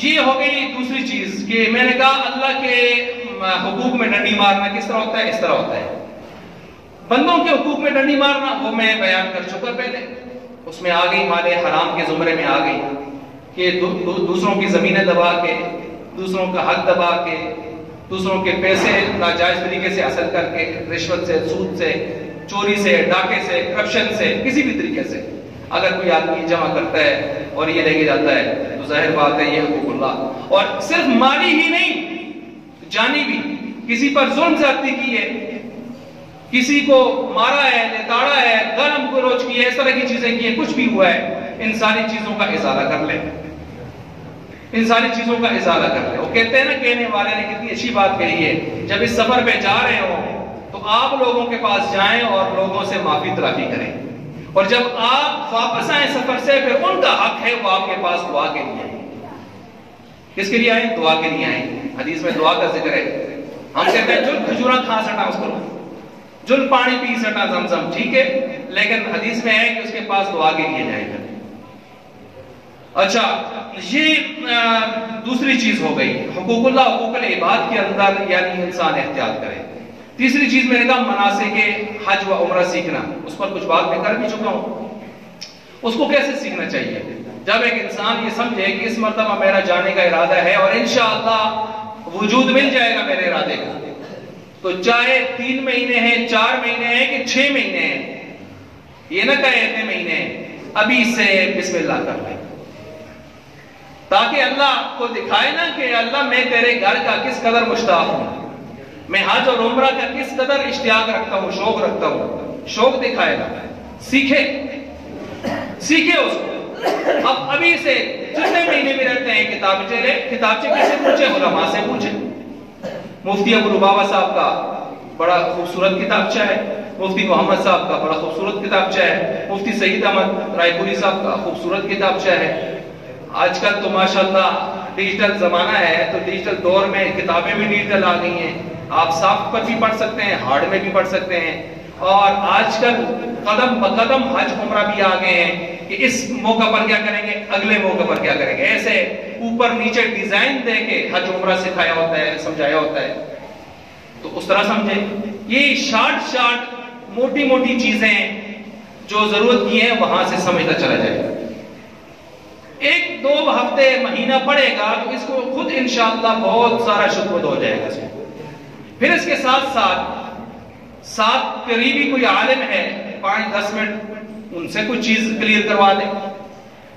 A: یہ ہو گئی دوسری چیز کہ میں نے کہا اللہ کے حقوق میں ڈنڈی مارنا کس طرح ہوتا ہے, اس طرح ہوتا ہے. بندوں کے حقوق میں ڈنڈی مارنا وہ میں بیان کر چکا پہلے, اس میں آ گئی مال حرام کے زمرے میں آ گئی کہ دوسروں کی زمینیں دبا کے, دوسروں کا حق دبا کے, دوسروں کے پیسے ناجائز طریقے سے حاصل کر کے, رشوت سے, سود سے, چوری سے, ڈاکے سے, کرپشن سے, کسی بھی طریقے سے اگر کوئی آدمی جمع کرتا ہے اور یہ لے کے جاتا ہے تو ظاہر بات ہے یہ حقوق اللہ. اور صرف مالی ہی نہیں, جانی بھی, کسی پر ظلم زیادتی کی ہے, کسی کو مارا ہے, لتاڑا ہے, گالم گلوچ کی ہے, اس طرح کی چیزیں کی ہیں, کچھ بھی ہوا ہے, ان ساری چیزوں کا ازالہ کر لیں, ان ساری چیزوں کا ازالہ کر لیں. وہ کہتے ہیں نا, کہنے والے نے کتنی اچھی بات کہی ہے, جب اس سفر پہ جا رہے ہوں تو آپ لوگوں کے پاس جائیں اور لوگوں سے معافی تلافی کریں, اور جب آپ واپس آئیں سفر سے پھر ان کا حق ہے وہ آپ کے پاس دعا کے لیے آئیں. کس کے لیے آئیں؟ دعا کے لیے آئیں. حدیث میں دعا کا ذکر ہے. ہم کہتے ہیں جل کھجورا کھا سٹا اس کو, جل پانی پی سٹا زمزم, ٹھیک ہے, لیکن حدیث میں ہے کہ اس کے پاس دعا کے لیے جائیں گے. اچھا, یہ دوسری چیز ہو گئی حقوق اللہ, حقوق العباد کے اندر یعنی انسان احتیاط کرے. تیسری چیز میں نے کہا مناسک حج و عمرہ سیکھنا, اس پر کچھ بات میں کر بھی چکا ہوں. اس کو کیسے سیکھنا چاہیے؟ جب ایک انسان یہ سمجھے کہ اس مرتبہ میرا جانے کا ارادہ ہے اور انشاءاللہ وجود مل جائے گا میرے ارادے کا, تو چاہے 3 مہینے ہیں, 4 مہینے ہیں کہ 6 مہینے ہیں, یہ نہ کہے اتنے مہینے ہیں, ابھی سے بسم اللہ کر لیں, تاکہ اللہ کو دکھائے نا کہ اللہ میں تیرے گھر کا کس قدر مشتاق ہوں, میں حج اور عمرہ کا کس قدر اشتیاق رکھتا ہوں, شوق رکھتا ہوں. شوق دکھائے گا, سیکھے اس کو. اب ابھی سے جتنے مہینے میں رہتے ہیں کتابچے لے, کتابچے کیسے پوچھے؟ علماء سے پوچھے. مفتی ابو لبابہ صاحب کا بڑا خوبصورت کتابچہ ہے, مفتی محمد صاحب کا بڑا خوبصورت کتابچہ ہے, مفتی سعید احمد رائے پوری صاحب کا خوبصورت کتابچہ ہے. آج کل تو ماشاءاللہ ڈیجیٹل زمانہ ہے, تو ڈیجیٹل دور میں کتابیں بھی ڈیجیٹل آ گئی ہیں, آپ سافٹ پر بھی پڑھ سکتے ہیں, ہارڈ میں بھی پڑھ سکتے ہیں. اور آج کل قدم بقدم حج عمرہ بھی آ گئے ہیں کہ اس موقع پر کیا کریں گے, اگلے موقع پر کیا کریں گے, ایسے اوپر نیچے ڈیزائن دے کے حج عمرہ سکھایا ہوتا ہے, سمجھایا ہوتا ہے. تو اس طرح سمجھیں. یہ شارٹ موٹی موٹی چیزیں جو ضرورت کی ہیں وہاں سے سمجھتا چلا جائے. 1-2 ہفتے مہینہ پڑے گا تو اس کو خود انشاءاللہ بہت سارا شکر ہو جائے گا. پھر اس کے ساتھ قریبی کوئی عالم ہے, 5-10 منٹ ان سے کوئی چیز کلیئر کروا دیں.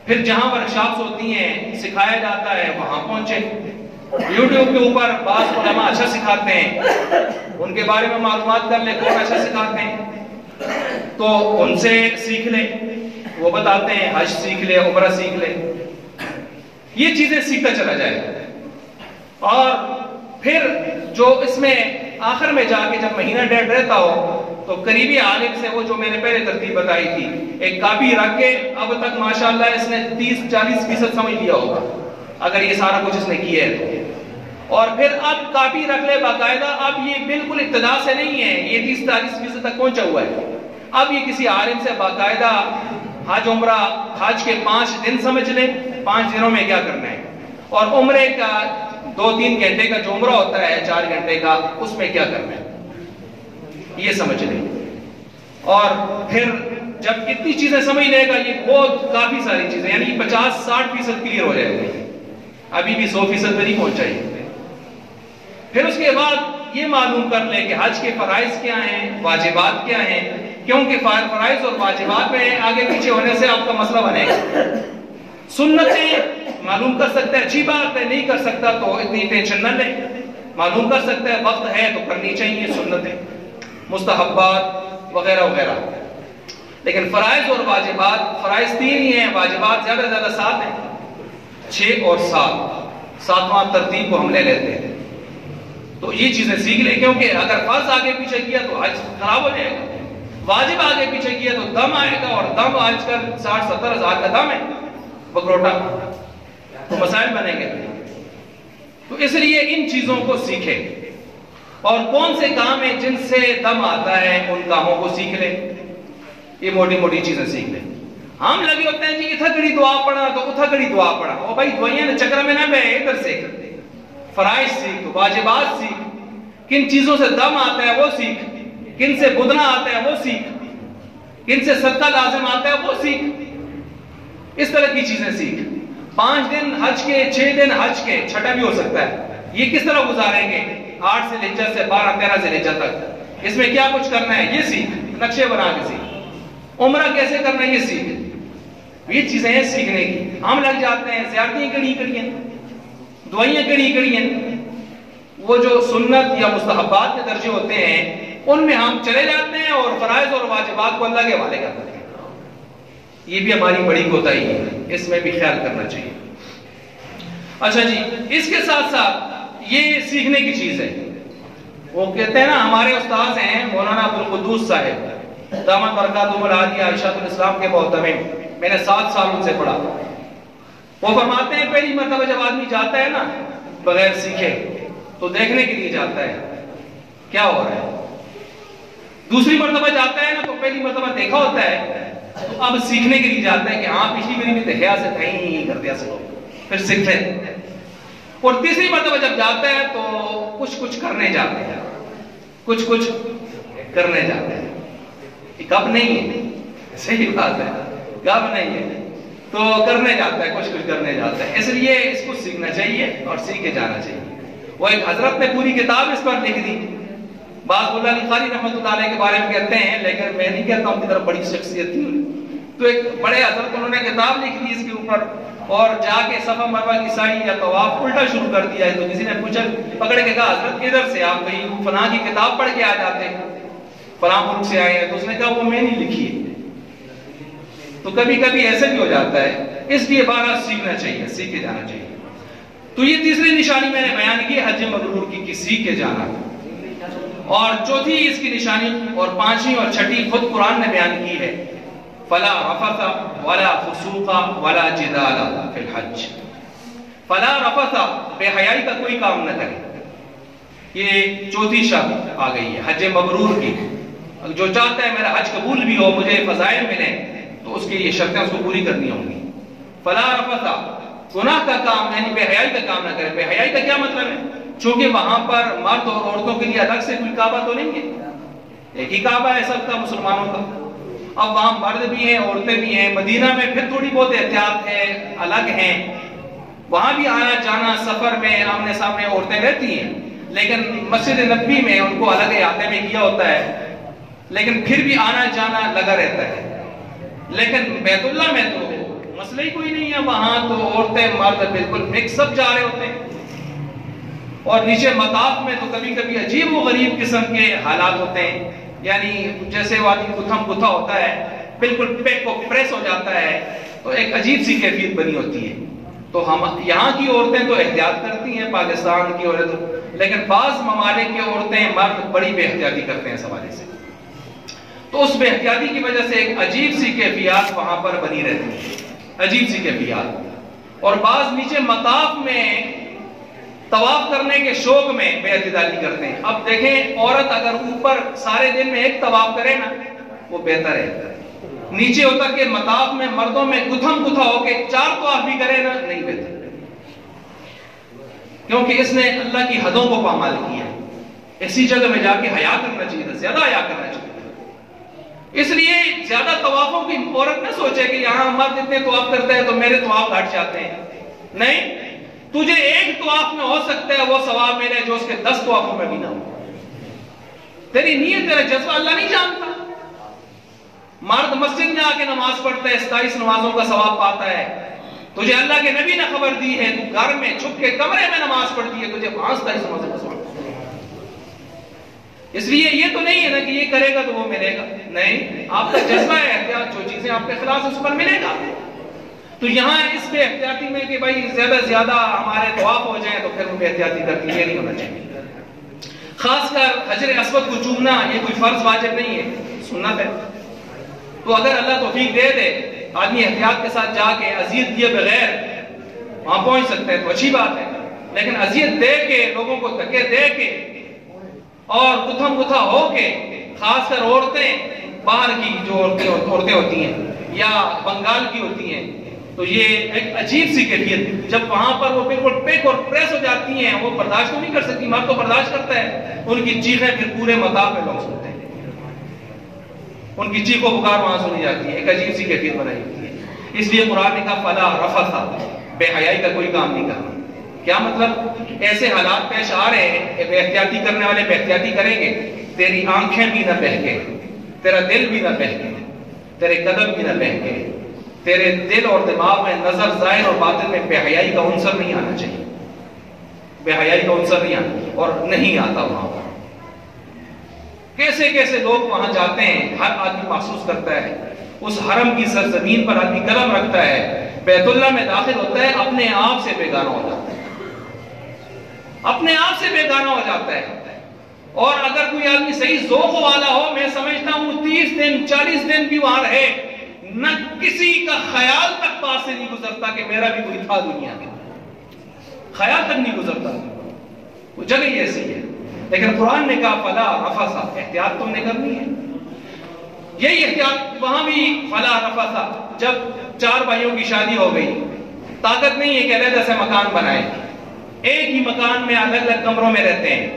A: پھر جہاں ورکشاپس ہوتی ہیں, سکھایا جاتا ہے, وہاں پہنچے. یوٹیوب کے اوپر بعض علماء اچھا سکھاتے ہیں, ان کے بارے میں معلومات کر لیں کون اچھا سکھاتے ہیں, تو ان سے سیکھ لیں. وہ بتاتے ہیں حج سیکھ لے، عمرہ سیکھ لے، یہ چیزیں سیکھتا چلا جائے. اور پھر جو اس میں آخر میں جا کے جب مہینہ ڈیڑھ رہتا ہو تو قریبی عالم سے وہ جو میں نے پہلے ترتیب بتائی تھی، ایک کاپی رکھ کے اب تک ماشاءاللہ اس نے 30-40% سمجھ لیا ہوگا اگر یہ سارا کچھ اس نے کیا ہے تو. اور پھر اب کاپی رکھ لے باقاعدہ. اب یہ بالکل ابتدا سے نہیں ہے، یہ 30-40% تک پہنچا ہوا ہے. اب یہ کسی عالم سے باقاعدہ حج عمرہ، حج کے 5 دن سمجھ لے، 5 دنوں میں کیا کرنا ہے، اور عمرے کا 2-3 گھنٹے کا جو عمرہ ہوتا ہے 4 گھنٹے کا، اس میں کیا کرنا ہے یہ سمجھ لے. اور پھر جب اتنی چیزیں سمجھ لے گا، یہ بہت کافی ساری چیزیں، یعنی 50-60% کلیئر ہو جائے گا. ابھی بھی 100% میں نہیں پہنچا ہے. پھر اس کے بعد یہ معلوم کر لے کہ حج کے فرائض کیا ہیں، واجبات کیا ہیں، کیونکہ فرائض اور واجبات میں آگے پیچھے ہونے سے آپ کا مسئلہ بنے گا. سنتیں معلوم کر سکتا ہے، اچھی بات ہے، نہیں کر سکتا تو اتنی ٹینشن نہ لے. معلوم کر سکتا ہے، وقت ہے تو کرنی چاہیے سنتیں، مستحبات وغیرہ وغیرہ. لیکن فرائض اور واجبات، فرائض 3 ہی ہیں، واجبات زیادہ سے زیادہ 7 ہیں، 6 اور 7، 7واں ترتیب کو ہم لے لیتے ہیں. تو یہ چیزیں سیکھ لیں، کیونکہ اگر فرض آگے پیچھے کیا تو حج خراب ہو جائے گا، واجب آگے پیچھے کیا تو دم آئے گا، اور دم آج کل 60-70 ہزار کا دم ہے بکروٹا، تو مسائل بنیں گے. تو اس لیے ان چیزوں کو سیکھیں، اور کون سے کام ہیں جن سے دم آتا ہے ان کاموں کو سیکھ لیں. یہ موٹی موٹی چیزیں سیکھ لیں. ہم لگے ہوتے ہیں جی اتھکڑی دعا پڑھا تو اتھکڑی دعا پڑھا. او بھائی دوائیاں نے چکر میں نہ بہے، ادھر سیکھ. فرائض سیکھ، واجبات سیکھ، کن چیزوں سے دم آتا ہے وہ سیکھ، کن سے بدنا آتا ہے وہ سیکھ، کن سے صدقہ لازم آتا ہے وہ سیکھ. اس طرح کی چیزیں سیکھ. 5 دن حج کے، 6 دن حج کے، چھٹا بھی ہو سکتا ہے، یہ کس طرح گزاریں گے 8 ذی الحجہ سے 12-13 ذی الحجہ تک، اس میں کیا کچھ کرنا ہے یہ سیکھ. نقشے بنا کے سیکھ. عمرہ کیسے کرنا ہے یہ سیکھ. یہ چیزیں ہیں سیکھنے کی. ہم لگ جاتے ہیں زیارتیں کڑی کڑی ہیں، دعائیاں کڑی کڑی ہیں. وہ جو سنت یا مستحبات کے درجے ہوتے ہیں ان میں ہم چلے جاتے ہیں اور فرائض اور واجبات کو اللہ کے حوالے کرتے ہیں. یہ بھی ہماری بڑی کوتاہی ہے، اس میں بھی خیال کرنا چاہیے. اچھا جی، اس کے ساتھ ساتھ یہ سیکھنے کی چیز ہے. وہ کہتے ہیں نا، ہمارے استاذ ہیں مولانا عبدالقدوس صاحب دامت برکاتہم العالیہ عائشۃ الاسلام کے محتمم، میں نے 7 سال ان سے پڑھا. وہ فرماتے ہیں پہلی مرتبہ جب آدمی جاتا ہے نا بغیر سیکھے تو دیکھنے کے لیے جاتا ہے کیا ہو رہا ہے. دوسری مرتبہ جاتا ہے نا تو پہلی مرتبہ دیکھا ہوتا ہے تو اب سیکھنے کے لیے جاتا ہے کہ ہاں پچھلی باری میں دیکھا سے کہیں نہیں کر دیا سکو، پھر سیکھتے ہیں. اور تیسری مرتبہ جب جاتا ہے تو کچھ کرنے جاتے ہیں، کچھ کرنے جاتے ہیں. کب نہیں ہے، صحیح بات ہے، کب نہیں ہے تو کرنے جاتا ہے، کچھ کرنے جاتا ہے. اس لیے اس کو سیکھنا چاہیے اور سیکھ کے جانا چاہیے. وہ ایک حضرت نے پوری کتاب اس پر لکھ دی. بعض اللہ علی قاری رحمۃ اللہ علیہ کے بارے میں کہتے ہیں، لیکن میں نہیں کہتا ان کی طرف بڑی شخصیت تھی. تو ایک بڑے حضرت انہوں نے کتاب لکھ دی اس کے اوپر، اور جا کے صفا مروہ کی سعی یا طواف الٹا شروع کر دیا ہے. تو کسی نے پوچھا، پکڑ کے کہا حضرت کدھر سے آپ، کہیں فلاں کی کتاب پڑھ کے آ جاتے ہیں، فلاں ملک سے آئے ہیں. تو اس نے کہا وہ میں نہیں لکھی ہے. تو کبھی کبھی ایسے بھی ہو جاتا ہے، اس لیے بارہ سیکھنا چاہیے، سیکھ کے جانا چاہیے. تو یہ تیسری نشانی میں نے بیان کی حج مبرور کی سیکھ کے جانا. اور چوتھی اس کی نشانی اور 5ویں اور 6ٹھی خود قرآن نے بیان کی ہے، فلا رفث ولا فسوق ولا جدال فی الحج. فلا رفث، بے حیائی کا کوئی کام نہ کرے. یہ چوتھی شرط آ گئی ہے حج مبرور کی. جو چاہتا ہے میرا حج قبول بھی ہو، مجھے فضائل ملیں، تو اس کی یہ شرطیں اس کو پوری کرنی ہوں گی. فلا رفث، گناہ کا کام یعنی بے حیائی کا کام نہ کرے. بے حیائی کا کیا مطلب ہے؟ چونکہ وہاں پر مرد اور عورتوں کے لیے الگ سے کوئی کعبہ تو نہیں ہے، ایک ہی کعبہ ہے سب کا مسلمانوں کا. اب وہاں مرد بھی ہیں، عورتیں بھی ہیں. مدینہ میں پھر تھوڑی بہت احتیاط ہے، الگ ہیں. وہاں بھی آنا جانا سفر میں آمنے سامنے عورتیں رہتی ہیں، لیکن مسجد نبوی میں ان کو الگ احاطے میں کیا ہوتا ہے، لیکن پھر بھی آنا جانا لگا رہتا ہے. لیکن بیت اللہ میں تو مسئلہ ہی کوئی نہیں ہے. وہاں تو عورتیں مرد بالکل مکس سب جا رہے ہوتے ہیں. اور نیچے مطاف میں تو کبھی کبھی عجیب و غریب قسم کے حالات ہوتے ہیں، یعنی جیسے وہ آدمی گتھم گتھا ہوتا ہے، بالکل پیک کو پریس ہو جاتا ہے تو ایک عجیب سی کیفیت بنی ہوتی ہے. تو ہم یہاں کی عورتیں تو احتیاط کرتی ہیں، پاکستان کی عورتیں، لیکن بعض ممالک کی عورتیں مرد بڑی بے احتیاطی کرتے ہیں اس حوالے سے. تو اس بے احتیاطی کی وجہ سے ایک عجیب سی کیفیات وہاں پر بنی رہتی ہے، عجیب سی کیفیات. اور بعض نیچے مطاف میں طواف کرنے کے شوق میں بے اعتدالی کرتے ہیں. اب دیکھیں عورت اگر اوپر سارے دن میں ایک طواف کرے نا وہ بہتر ہے، نیچے اتر کے مطاف میں مردوں میں گتھم گتھا ہو کے 4 طواف بھی کرے نا نہیں بہتر، کیونکہ اس نے اللہ کی حدوں کو پامال کیا. ایسی جگہ میں جا کے حیا کرنا چاہیے، زیادہ حیا کرنا چاہیے. اس لیے زیادہ طوافوں کی عورت نہ سوچے کہ یہاں مرد اتنے طواف کرتے ہیں تو میرے طواف گھٹ جاتے ہیں. نہیں، تجھے ایک طواف میں ہو سکتا ہے وہ ثواب ملے جو اس کے 10 طوافوں میں بھی نہ ہو. تیری نیت، تیرا جذبہ اللہ نہیں جانتا. مرد مسجد میں آ کے نماز پڑھتا ہے، 27 نمازوں کا ثواب پاتا ہے. تجھے اللہ کے نبی نے خبر دی ہے، تو گھر میں چھپ کے کمرے میں نماز پڑھتی ہے، تجھے 5 27 نمازوں کا ثواب. اس لیے یہ تو نہیں ہے نا کہ یہ کرے گا تو وہ ملے گا. نہیں، آپ کا جذبہ ہے احتیاط، جو چیزیں آپ کے خلاف اس پر ملے گا. تو یہاں اس بے احتیاطی میں کہ بھائی زیادہ ہمارے طواف ہو جائیں تو پھر وہ بے احتیاطی کرتی ہے، یہ نہیں ہونا چاہیے. خاص کر حجر اسود کو چومنا یہ کوئی فرض واجب نہیں ہے، سنت ہے. تو اگر اللہ توفیق دے دے آدمی احتیاط کے ساتھ جا کے اذیت دیے بغیر وہاں پہنچ سکتے ہیں تو اچھی بات ہے. لیکن اذیت دے کے، لوگوں کو دھکے دے کے اور گتھم گتھا ہو کے، خاص کر عورتیں، باہر کی جو عورتیں ہوتی ہیں یا بنگال کی ہوتی ہیں، تو یہ ایک عجیب سی کیفیت. جب وہاں پر وہ بالکل پیک اور پریس ہو جاتی ہیں، وہ برداشت تو نہیں کر سکتی. مرد تو برداشت کرتا ہے، ان کی چیخیں پھر پورے مطاف میں لوگ سنتے ہیں، ان کی چیخ و پکار وہاں سنی جاتی ہے. ایک عجیب سی کیفیت بنائی ہوتی ہے. اس لیے قرآن نے کہا فلا رفث، بے حیائی کا کوئی کام نہیں کرنا. کیا مطلب؟ ایسے حالات پیش آ رہے ہیں کہ بے احتیاطی کرنے والے بے احتیاطی کریں گے، تیری آنکھیں بھی نہ بہکے، تیرا دل بھی نہ بہکے، تیرے قدم بھی نہ بہکے. تیرے دل اور دماغ میں، نظر، ظاہر اور باطن میں بے حیائی کا عنصر نہیں آنا چاہیے. بے حیائی کا عنصر نہیں آنا، اور نہیں آتا. وہاں پر کیسے کیسے لوگ وہاں جاتے ہیں، ہر آدمی محسوس کرتا ہے. اس حرم کی سرزمین پر آدمی قدم رکھتا ہے، بیت اللہ میں داخل ہوتا ہے، اپنے آپ سے بیگانہ ہو جاتا ہے، اپنے آپ سے بیگانہ ہو جاتا ہے. اور اگر کوئی آدمی صحیح ذوق والا ہو، میں سمجھتا ہوں 30 دن 40 دن بھی وہاں رہے، نہ کسی کا خیال تک پاس سے نہیں گزرتا کہ میرا بھی کوئی تھا دنیا میں، خیال تک نہیں گزرتا. وہ جگہ ہی ایسی ہے. لیکن قرآن نے کہا فلا رفث، احتیاط تم نے کرنی ہے. یہی احتیاط وہاں بھی فلا رفث. جب 4 بھائیوں کی شادی ہو گئی، طاقت نہیں ہے کہ علیحدہ سے مکان بنائے، ایک ہی مکان میں الگ الگ کمروں میں رہتے ہیں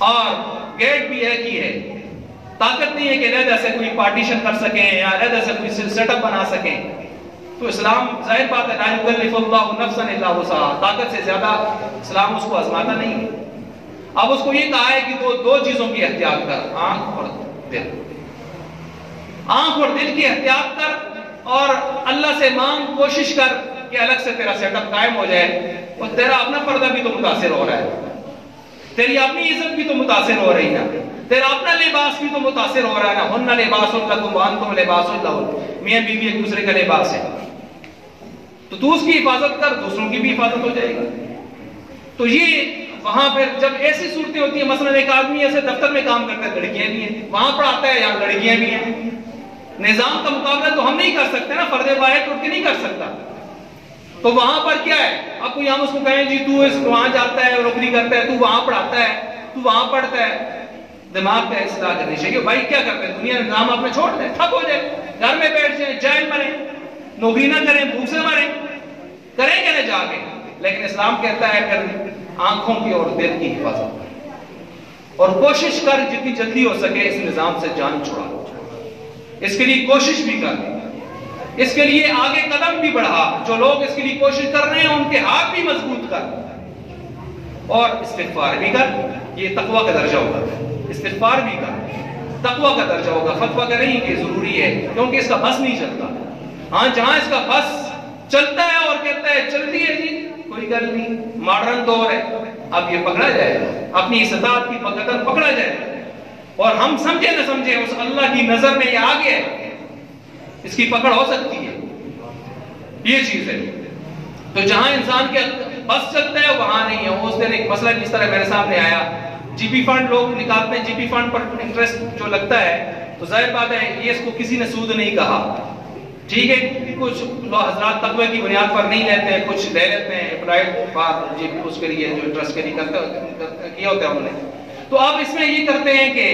A: اور گیٹ بھی ایک ہی ہے. طاقت نہیں ہے کہ علیحدہ سے کوئی پارٹیشن کر سکیں یا علیحدہ سے کوئی سیٹ اپ بنا سکیں. تو اسلام ظاہر بات ہے، لا یکلف اللہ نفسا الا وسعها، طاقت سے زیادہ اسلام اس کو آزماتا نہیں ہے. اب اس کو یہ کہا ہے کہ دو چیزوں کی احتیاط کر، آنکھ اور دل. آنکھ اور دل کی احتیاط کر اور اللہ سے مانگ، کوشش کر کہ الگ سے تیرا سیٹ اپ قائم ہو جائے. اور تیرا اپنا پردہ بھی تو متاثر ہو رہا ہے، تیری اپنی عزت بھی تو متاثر ہو رہی ہے، تیرا اپنا لباس بھی تو متاثر ہو رہا ہے نا. ہن لباس لکم وانتم لباس لہن، میاں بیوی ایک دوسرے کا لباس ہے. تو اس کی حفاظت کر، دوسروں کی بھی حفاظت ہو جائے گا. تو یہ وہاں پھر جب ایسی صورتیں ہوتی ہیں، مثلا ایک آدمی ایسے دفتر میں کام کرتا ہے، لڑکیاں بھی ہیں، وہاں پڑھاتا ہے، یہاں لڑکیاں بھی ہیں. نظام کا مقابلہ تو ہم نہیں کر سکتے نا، فرد واحد اٹھ کے نہیں کر سکتا. تو وہاں پر کیا ہے؟ اب کوئی ہم اس کو کہیں جی تو وہاں جاتا ہے، نوکری کرتا ہے، تو وہاں پڑھاتا ہے، تو وہاں پڑھتا ہے. دماغ کا اصلاح کرنی چاہیے. بھائی کیا کرتے ہیں؟ دنیا نظام آپ نے چھوڑ دیں، ٹھپ ہو جائے، گھر میں بیٹھ جائیں، جائل مریں، نوکری نہ کریں، بھوک سے مریں، کریں گے نہ جا کے. لیکن اسلام کہتا ہے پھر آنکھوں کی اور دل کی حفاظت کر، اور کوشش کر جتنی جلدی ہو سکے اس نظام سے جان چھڑا. اس کے لیے کوشش بھی کر، اس کے لیے آگے قدم بھی بڑھا. جو لوگ اس کے لیے کوشش کر رہے ہیں ان کے ہاتھ بھی مضبوط کر، اور استغفار بھی کر. یہ تقویٰ کا درجہ ہوگا، استغفار بھی کر، تقویٰ کا درجہ ہوگا. فتویٰ کا نہیں کہ ضروری ہے، کیونکہ اس کا بس نہیں چلتا. ہاں جہاں اس کا بس چلتا ہے اور کہتا ہے چلتی ہے جی کوئی گل نہیں، ماڈرن دور ہے، اب یہ پکڑا جائے گا، اپنی استطاعت کی قدر پکڑا جائے گا. اور ہم سمجھے نہ سمجھے اس اللہ کی نظر میں یہ آگے ہے. اس کی پکڑ ہو سکتی ہے، یہ چیز ہے۔ تو جہاں انسان کے بس چلتا ہے وہاں نہیں ہے۔ اس دن ایک مسئلہ جس طرح میرے سامنے آیا، جی پی فنڈ لوگ نکالتے ہیں، جی پی فنڈ پر انٹرسٹ جو لگتا ہے تو ظاہر بات ہے یہ اس کو کسی نے سود نہیں کہا، ٹھیک ہے۔ کچھ لوگ حضرات تقوی کی بنیاد پر نہیں لیتے ہیں، کچھ لے لیتے ہیں اپلائڈ فار جی پی اس کے لیے جو انٹرسٹ کے لیے کیا ہوتا ہے انہوں نے۔ تو آپ اس میں یہ کرتے ہیں کہ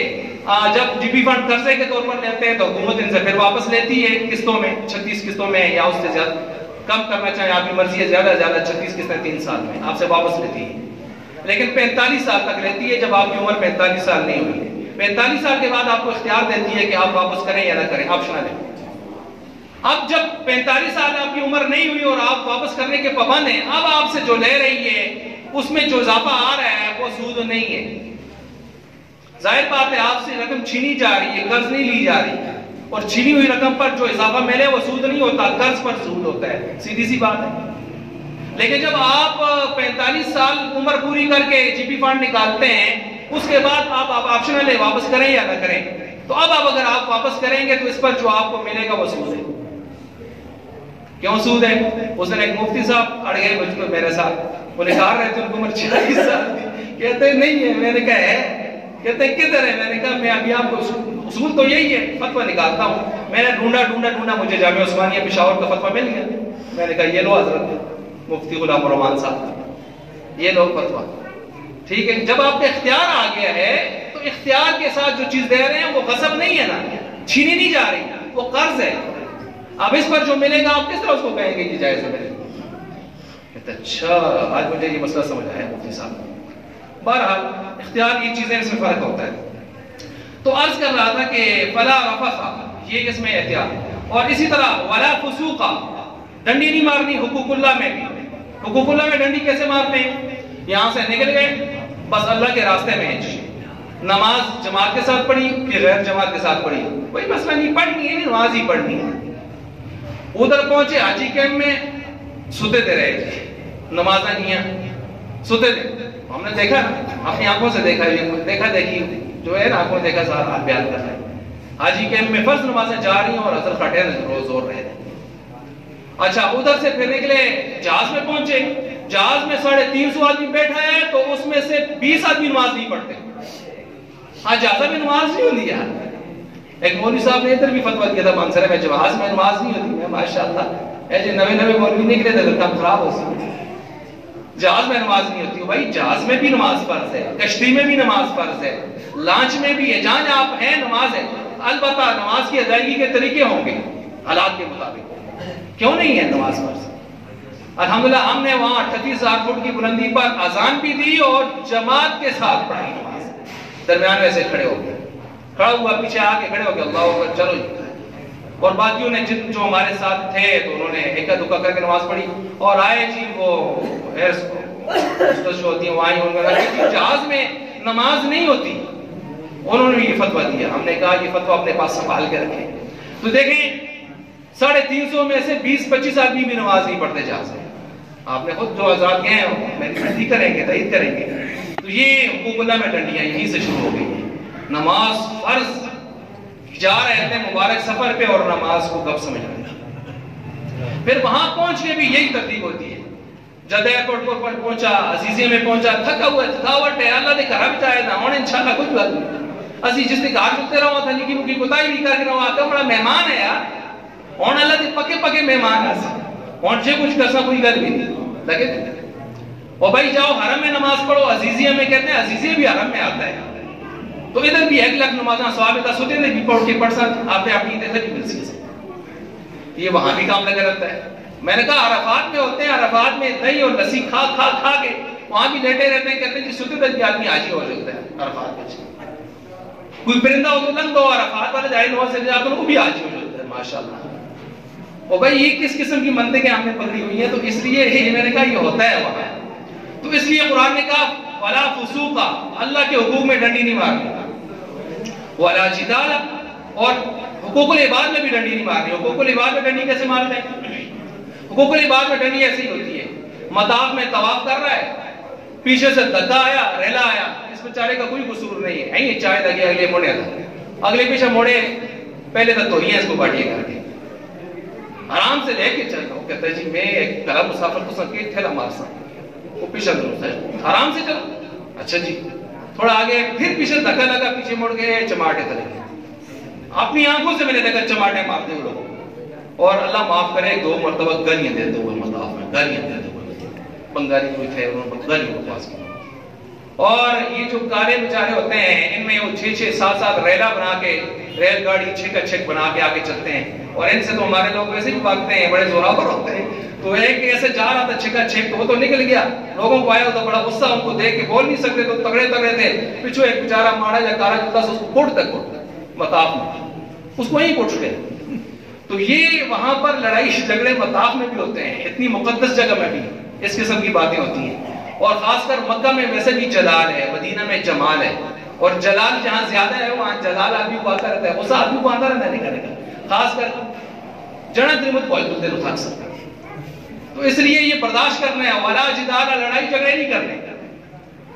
A: جب جی پی فنڈ قرضے کے طور پر لیتے ہیں تو حکومت ان سے پھر واپس لیتی ہے قسطوں میں، 36 قسطوں میں یا اس سے زیادہ کم کرنا چاہیں آپ کی مرضی ہے، زیادہ سے زیادہ 36 قسطیں 3 سال میں آپ سے واپس لیتی ہے، لیکن 45 سال تک لیتی ہے جب آپ کی عمر 45 سال نہیں ہوئی۔ 45 سال کے بعد آپ کو اختیار دیتی ہے کہ آپ واپس کریں یا نہ کریں، آپشنل ہے۔ اب جب 45 سال آپ کی عمر نہیں ہوئی اور آپ واپس کرنے کے پابند ہیں، اب آپ سے جو لے رہی ہے اس میں جو اضافہ آ رہا ہے وہ سود نہیں ہے۔ ظاہر بات ہے آپ سے رقم چھینی جا رہی ہے، قرض نہیں لی جا رہی، اور چھینی ہوئی رقم پر جو اضافہ ملے وہ سود نہیں ہوتا، قرض پر سود ہوتا ہے، سیدھی سی بات ہے۔ لیکن جب آپ 45 سال عمر پوری کر کے جی پی فنڈ نکالتے ہیں، اس کے بعد آپ آپشنل ہے واپس کریں یا نہ کریں، تو اب اگر آپ واپس کریں گے تو اس پر جو آپ کو ملے گا وہ سود ہے۔ کیوں سود ہے؟ اس دن ایک مفتی صاحب اڑ گئے مجھ کو میرے ساتھ، وہ نکال رہے تھے، ان کو عمر 46 سال تھی، کہتے نہیں ہے، میں نے کہا ہے، کہتے کدھر ہے؟ میں نے کہا میں ابھی آپ کو اصول تو یہی ہے، فتویٰ نکالتا ہوں۔ میں نے ڈھونڈا مجھے جامعہ عثمانیہ پشاور کا فتویٰ مل گیا۔ میں نے کہا یہ لو حضرت مفتی غلام الرحمان صاحب، یہ لو فتویٰ، ٹھیک ہے۔ جب آپ کا اختیار آ گیا ہے تو اختیار کے ساتھ جو چیز دے رہے ہیں وہ غصب نہیں ہے نا، چھینی نہیں جا رہی، وہ قرض ہے۔ اب اس پر جو ملے گا آپ کس طرح اس کو کہیں گے کہ جائز ہے؟ کہتے اچھا آج مجھے یہ مسئلہ سمجھ آیا مفتی صاحب۔ بہرحال اختیار کی چیزیں اس میں فرق ہوتا ہے۔ تو عرض کر رہا تھا کہ فلا رفث، یہ اس میں احتیاط ہے، اور اسی طرح ولا فسوق، ڈنڈی نہیں مارنی حقوق اللہ میں بھی۔ حقوق اللہ میں ڈنڈی کیسے مارتے ہیں؟ یہاں سے نکل گئے بس اللہ کے راستے میں ہیں، نماز جماعت کے ساتھ پڑھی کہ غیر جماعت کے ساتھ پڑھی، کوئی مسئلہ نہیں، پڑھنی ہے نماز ہی پڑھنی ہے۔ ادھر پہنچے حاجی کیمپ میں، سوتے دے رہے نماز نہیں ہے، سوتے دے۔ ہم نے دیکھا اپنی آنکھوں سے دیکھا، دیکھا دیکھی جو ہے نا آنکھوں دیکھا سارا حال بیان کر رہے ہیں۔ حاجی کیمپ میں فرض نمازیں جا رہی ہیں اور اثر خٹے روز زور رہے تھے۔ اچھا ادھر سے پھر نکلے جہاز میں پہنچے، جہاز میں 350 آدمی بیٹھا ہے تو اس میں سے 20 آدمی نماز نہیں پڑھتے۔ ہاں جہازہ میں نماز نہیں ہوتی یار۔ ایک مولوی صاحب نے ادھر بھی فتویٰ کیا تھا مانسرے میں، جہاز میں نماز نہیں ہوتی۔ میں ماشاءاللہ ایسے نوے مولوی نکلے تھے تو کام خراب ہو سی، جہاز میں نماز نہیں ہوتی۔ بھائی جہاز میں بھی نماز فرض ہے، کشتی میں بھی نماز فرض ہے، لانچ میں بھی ہے، جہاں جہاں آپ ہیں نماز ہے۔ البتہ نماز کی ادائیگی کے طریقے ہوں گے حالات کے مطابق، کیوں نہیں ہے نماز فرض؟ الحمدللہ ہم نے وہاں 38,000 فٹ کی بلندی پر اذان بھی دی اور جماعت کے ساتھ پڑھی نماز، درمیان میں سے کھڑے ہو گئے، کھڑا ہوا پیچھے آ کے کھڑے ہو گئے، اللہ اکبر چلو جی۔ اور باقیوں نے جو ہمارے ساتھ تھے تو انہوں نے ایکا دکا کر کے نماز پڑھی، اور آئے جی وہ جو ہوتی ہیں وہاں انہوں جہاز میں نماز نہیں ہوتی، انہوں نے یہ فتویٰ دیا۔ ہم نے کہا یہ فتویٰ اپنے پاس سنبھال کے رکھیں۔ تو دیکھیں 350 میں سے 20-25 آدمی بھی نماز نہیں پڑھتے جہاز میں۔ آپ نے خود جو حضرات گئے ہیں میری تصدیق کریں گے، تائید کریں گے۔ تو یہ حقوق اللہ میں ڈنڈیاں یہیں سے شروع ہو گئی ہیں۔ نماز فرض جا رہے تھے مبارک سفر پہ اور نماز کو گپ سمجھ رہے تھے۔ پھر وہاں پہنچ کے بھی یہی ترتیب ہوتی ہے۔ جد ایئرپورٹ پر پہنچا، عزیزیے میں پہنچا، تھکا ہوا ہے، تھکاوٹ ہے، اللہ دے گھر بھی جائے نہ ہونے انشاءاللہ کچھ بات نہیں۔ اسی جس نے گھر چلتے رہا تھا نکی مکی کوتاہی نہیں کر کے رہا تھا، بڑا مہمان ہے یار، اور اللہ دے پکے پکے مہمان ہے، اور جے کچھ کرسا کوئی گل بھی نہیں لگے۔ اور بھائی جاؤ حرم میں نماز پڑھو، عزیزیہ میں کہتے ہیں عزیزیہ بھی حرم میں آتا ہے، تو ادھر بھی 1 لاکھ نمازاں ثوابتہ سوتے نے بھی پڑھ کے پڑھ سکتے آپ نے اپنی ادھر بھی مل سکتے، یہ وہاں بھی کام لگا رہتا ہے۔ میں نے کہا عرفات میں ہوتے ہیں، عرفات میں دہی اور لسی کھا کھا کھا کے وہاں بھی لیٹے رہتے ہیں، کہتے ہیں کہ سوتے تک بھی آدمی حاجی ہو جاتا ہے عرفات میں۔ کوئی پرندہ ہو تو لنگ ہو، عرفات والے جائے نواز سے جاتے ہیں وہ بھی حاجی ہو جاتا ہے ماشاءاللہ۔ اور بھائی یہ کس قسم کی منطقیں ہم نے پکڑی ہوئی ہیں، تو اس لیے یہ میں نے کہا یہ ہوتا ہے وہاں، تو اس لیے قرآن نے کہا ولا فسوق، اللہ کے حقوق میں ڈنڈی نہیں مارنی، ولا جدال، اور حقوق العباد میں بھی ڈنڈی نہیں مارنی۔ حقوق العباد میں ڈنڈی کیسے مارتے ہیں؟ حقوق العباد میں ڈنڈی ایسی ہوتی ہے، مطاف میں طواف کر رہا ہے، پیچھے سے دھکا آیا، ریلا آیا، اس بیچارے کا کوئی قصور نہیں ہے، یہ چائے لگے اگلے موڑے تھا، اگلے پیچھے موڑے، پہلے تک تو ہی ہے اس کو باٹیے کر کے، آرام سے لے کے چل رہا ہوں. کہتا ہے جی میں ایک کلا مسافر کو سنکیت تھیلا مار سکتا وہ پیچھے درست ہے آرام سے چلو. اچھا جی تھوڑا آگے پھر پیچھے دھکا لگا پیچھے مڑ گئے چماٹے چلے گئے. اپنی آنکھوں سے میں نے دیکھا چماٹے مارتے ہوئے لوگ. اور اللہ معاف کرے 2 مرتبہ گالیاں دیتے ہوئے مطاف میں گالیاں دیتے ہوئے بنگالی کوئی تھے انہوں نے گالیوں کو پاس کیا. اور یہ جو کارے بیچارے ہوتے ہیں ان میں وہ 6-6 7-7 ریلا بنا کے ریل گاڑی چھکا چھک بنا کے آگے چلتے ہیں. اور ان سے تو ہمارے لوگ ویسے بھی بھاگتے ہیں بڑے زوراور ہوتے ہیں. تو ایک ایسے جا رہا تھا چھکا چھک تو وہ تو نکل گیا. لوگوں کو آیا ہوتا بڑا غصہ ان کو دیکھ کے بول نہیں سکتے تو تگڑے تگڑے تھے. پیچھو ایک بیچارہ ماڑا یا کارا جوتا سے اس کو کوٹ تک مطاف میں اس کو وہیں کوٹ چکے. تو یہ وہاں پر لڑائی جھگڑے مطاف میں بھی ہوتے ہیں. اتنی مقدس جگہ میں بھی اس قسم کی باتیں ہوتی ہیں. اور خاص کر مکہ میں ویسے بھی جلال ہے مدینہ میں جمال ہے. اور جلال جہاں زیادہ ہے وہاں جلال آدمی کو آتا رہتا ہے غصہ آدمی کو آتا رہتا ہے نہیں کرے گا. خاص کر جڑا درمت کوئی دل دل اٹھا سکتا. تو اس لیے یہ برداشت کرنا ہے. ولا جدال لڑائی جھگڑے نہیں کرنے.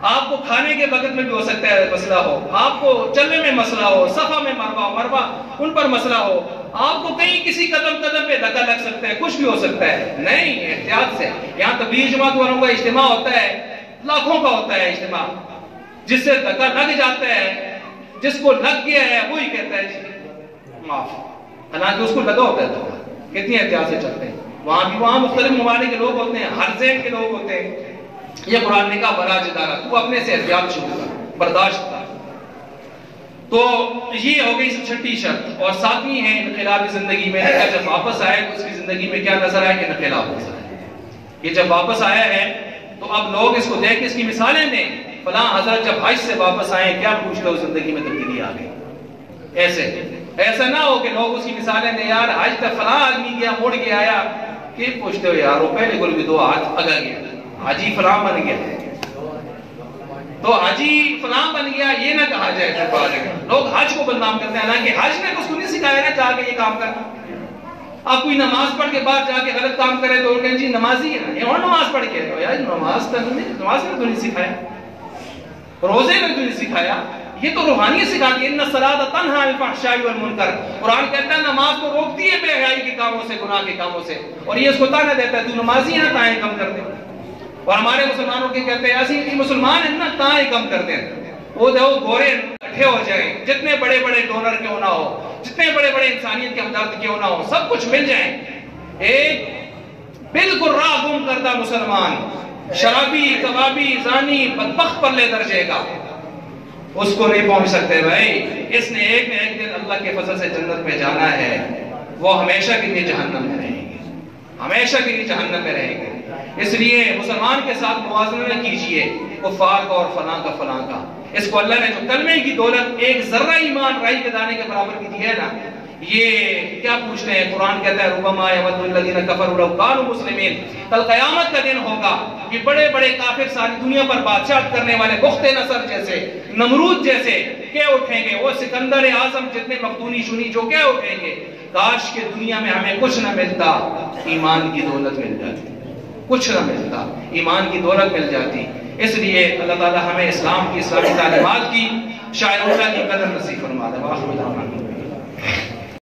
A: آپ کو کھانے کے وقت میں بھی ہو سکتا ہے مسئلہ ہو, آپ کو چلنے میں مسئلہ ہو, صفا میں مروا ان پر مسئلہ ہو, آپ کو کہیں کسی قدم پہ دھکا لگ سکتا ہے, کچھ بھی ہو سکتا ہے. نہیں احتیاط سے. یہاں تبلیغ جماعت والوں کا اجتماع ہوتا ہے لاکھوں کا ہوتا ہے اجتماع. جس سے دھکا لگ جاتا ہے جس کو لگ گیا ہے وہی کہتا ہے جی معاف, حالانکہ اس کو لگا ہوتا ہے دھکا. کتنی احتیاط سے چلتے ہیں. وہاں مختلف ممالک کے لوگ ہوتے ہیں, ہر ذہن کے لوگ ہوتے ہیں. یہ قرآن نے کہا بلا جدارہ, تو اپنے سے احتیاط شروع کر, برداشت کر. تو یہ ہو گئی 6ٹھی شرط. اور 7ویں ہے انقلابی زندگی میں. جب واپس آئے تو اس کی زندگی میں کیا نظر آیا کہ انقلاب نظر آیا. یہ جب واپس آیا ہے تو اب لوگ اس کو دیکھ کے اس کی مثالیں دیں. فلاں حضرت جب حج سے واپس آئے کیا پوچھتے ہو زندگی میں تبدیلی آ گئی. ایسا نہ ہو کہ لوگ اس کی مثالیں دیں. یار حج تک فلاں آدمی گیا مڑ کے آیا, کہ پوچھتے ہو یار وہ پہلے گل بھی 2 ہاتھ اگا گیا حاجی فلاں بن گیا تو حاجی فلاں بن گیا یہ نہ کہا جائے. لوگ حج کو بدنام کرتے ہیں حالانکہ حج نے اس کو نہیں سکھایا نا جا کے یہ کام کرنا. آپ کوئی نماز پڑھ کے بعد جا کے غلط کام کرے تو کہیں جی نمازی ہے نا, یہ اور نماز پڑھ کے یار نماز نے تو نہیں سکھایا, روزے نے تو نہیں سکھایا. یہ تو روحانیت سکھاتی ہے. ان الصلاۃ تنہی عن الفحشاء والمنکر. قرآن کہتا ہے نماز کو روکتی ہے بے حیائی کے کاموں سے, گناہ کے کاموں سے. اور یہ اس کو تانا دیتا ہے تو نمازی ہے نا تاں کم کر دے. اور ہمارے مسلمانوں کے کہتے ہیں ایسی مسلمان ہیں نا تاں کم کر دیں. وہ دیکھو گورے اکٹھے ہو جائیں, جتنے بڑے بڑے ڈونر کیوں نہ ہو, جتنے بڑے بڑے انسانیت کے ہمدرد کیوں نہ ہو, سب کچھ مل جائیں. ایک بالکل راہ گم کردہ مسلمان, شرابی کبابی زانی بدبخت پرلے درجے کا, اس کو نہیں پہنچ سکتے بھائی. اس نے ایک نہ ایک دن اللہ کے فضل سے جنت میں جانا ہے. وہ ہمیشہ کے لیے جہنم میں رہیں گے, ہمیشہ کے لیے جہنم میں رہیں گے. اس لیے مسلمان کے ساتھ موازنہ نہ کیجئے کفار کا اور فلاں کا فلاں کا. اس کو اللہ نے جو کلمے کی دولت ایک ذرہ ایمان رائی کے دانے کے برابر کی دی ہے نا, یہ کیا پوچھتے ہیں. قرآن کہتا ہے ربما یود الذین کفروا لو کانوا مسلمین. کل قیامت کا دن ہوگا کہ بڑے بڑے کافر ساری دنیا پر بادشاہت کرنے والے بخت نصر جیسے, نمرود جیسے کیا اٹھیں گے, وہ سکندر اعظم جتنے مقدونی شنی جو کیا اٹھیں گے, کاش کہ دنیا میں ہمیں کچھ نہ ملتا, ایمان کی دولت مل جاتی. کچھ نہ ملتا, ایمان کی دولت مل جاتی. اس لیے اللہ تعالی ہمیں اسلام کی اسلامی تعلیمات کی شاعرانہ کی قدر نصیب فرما دے.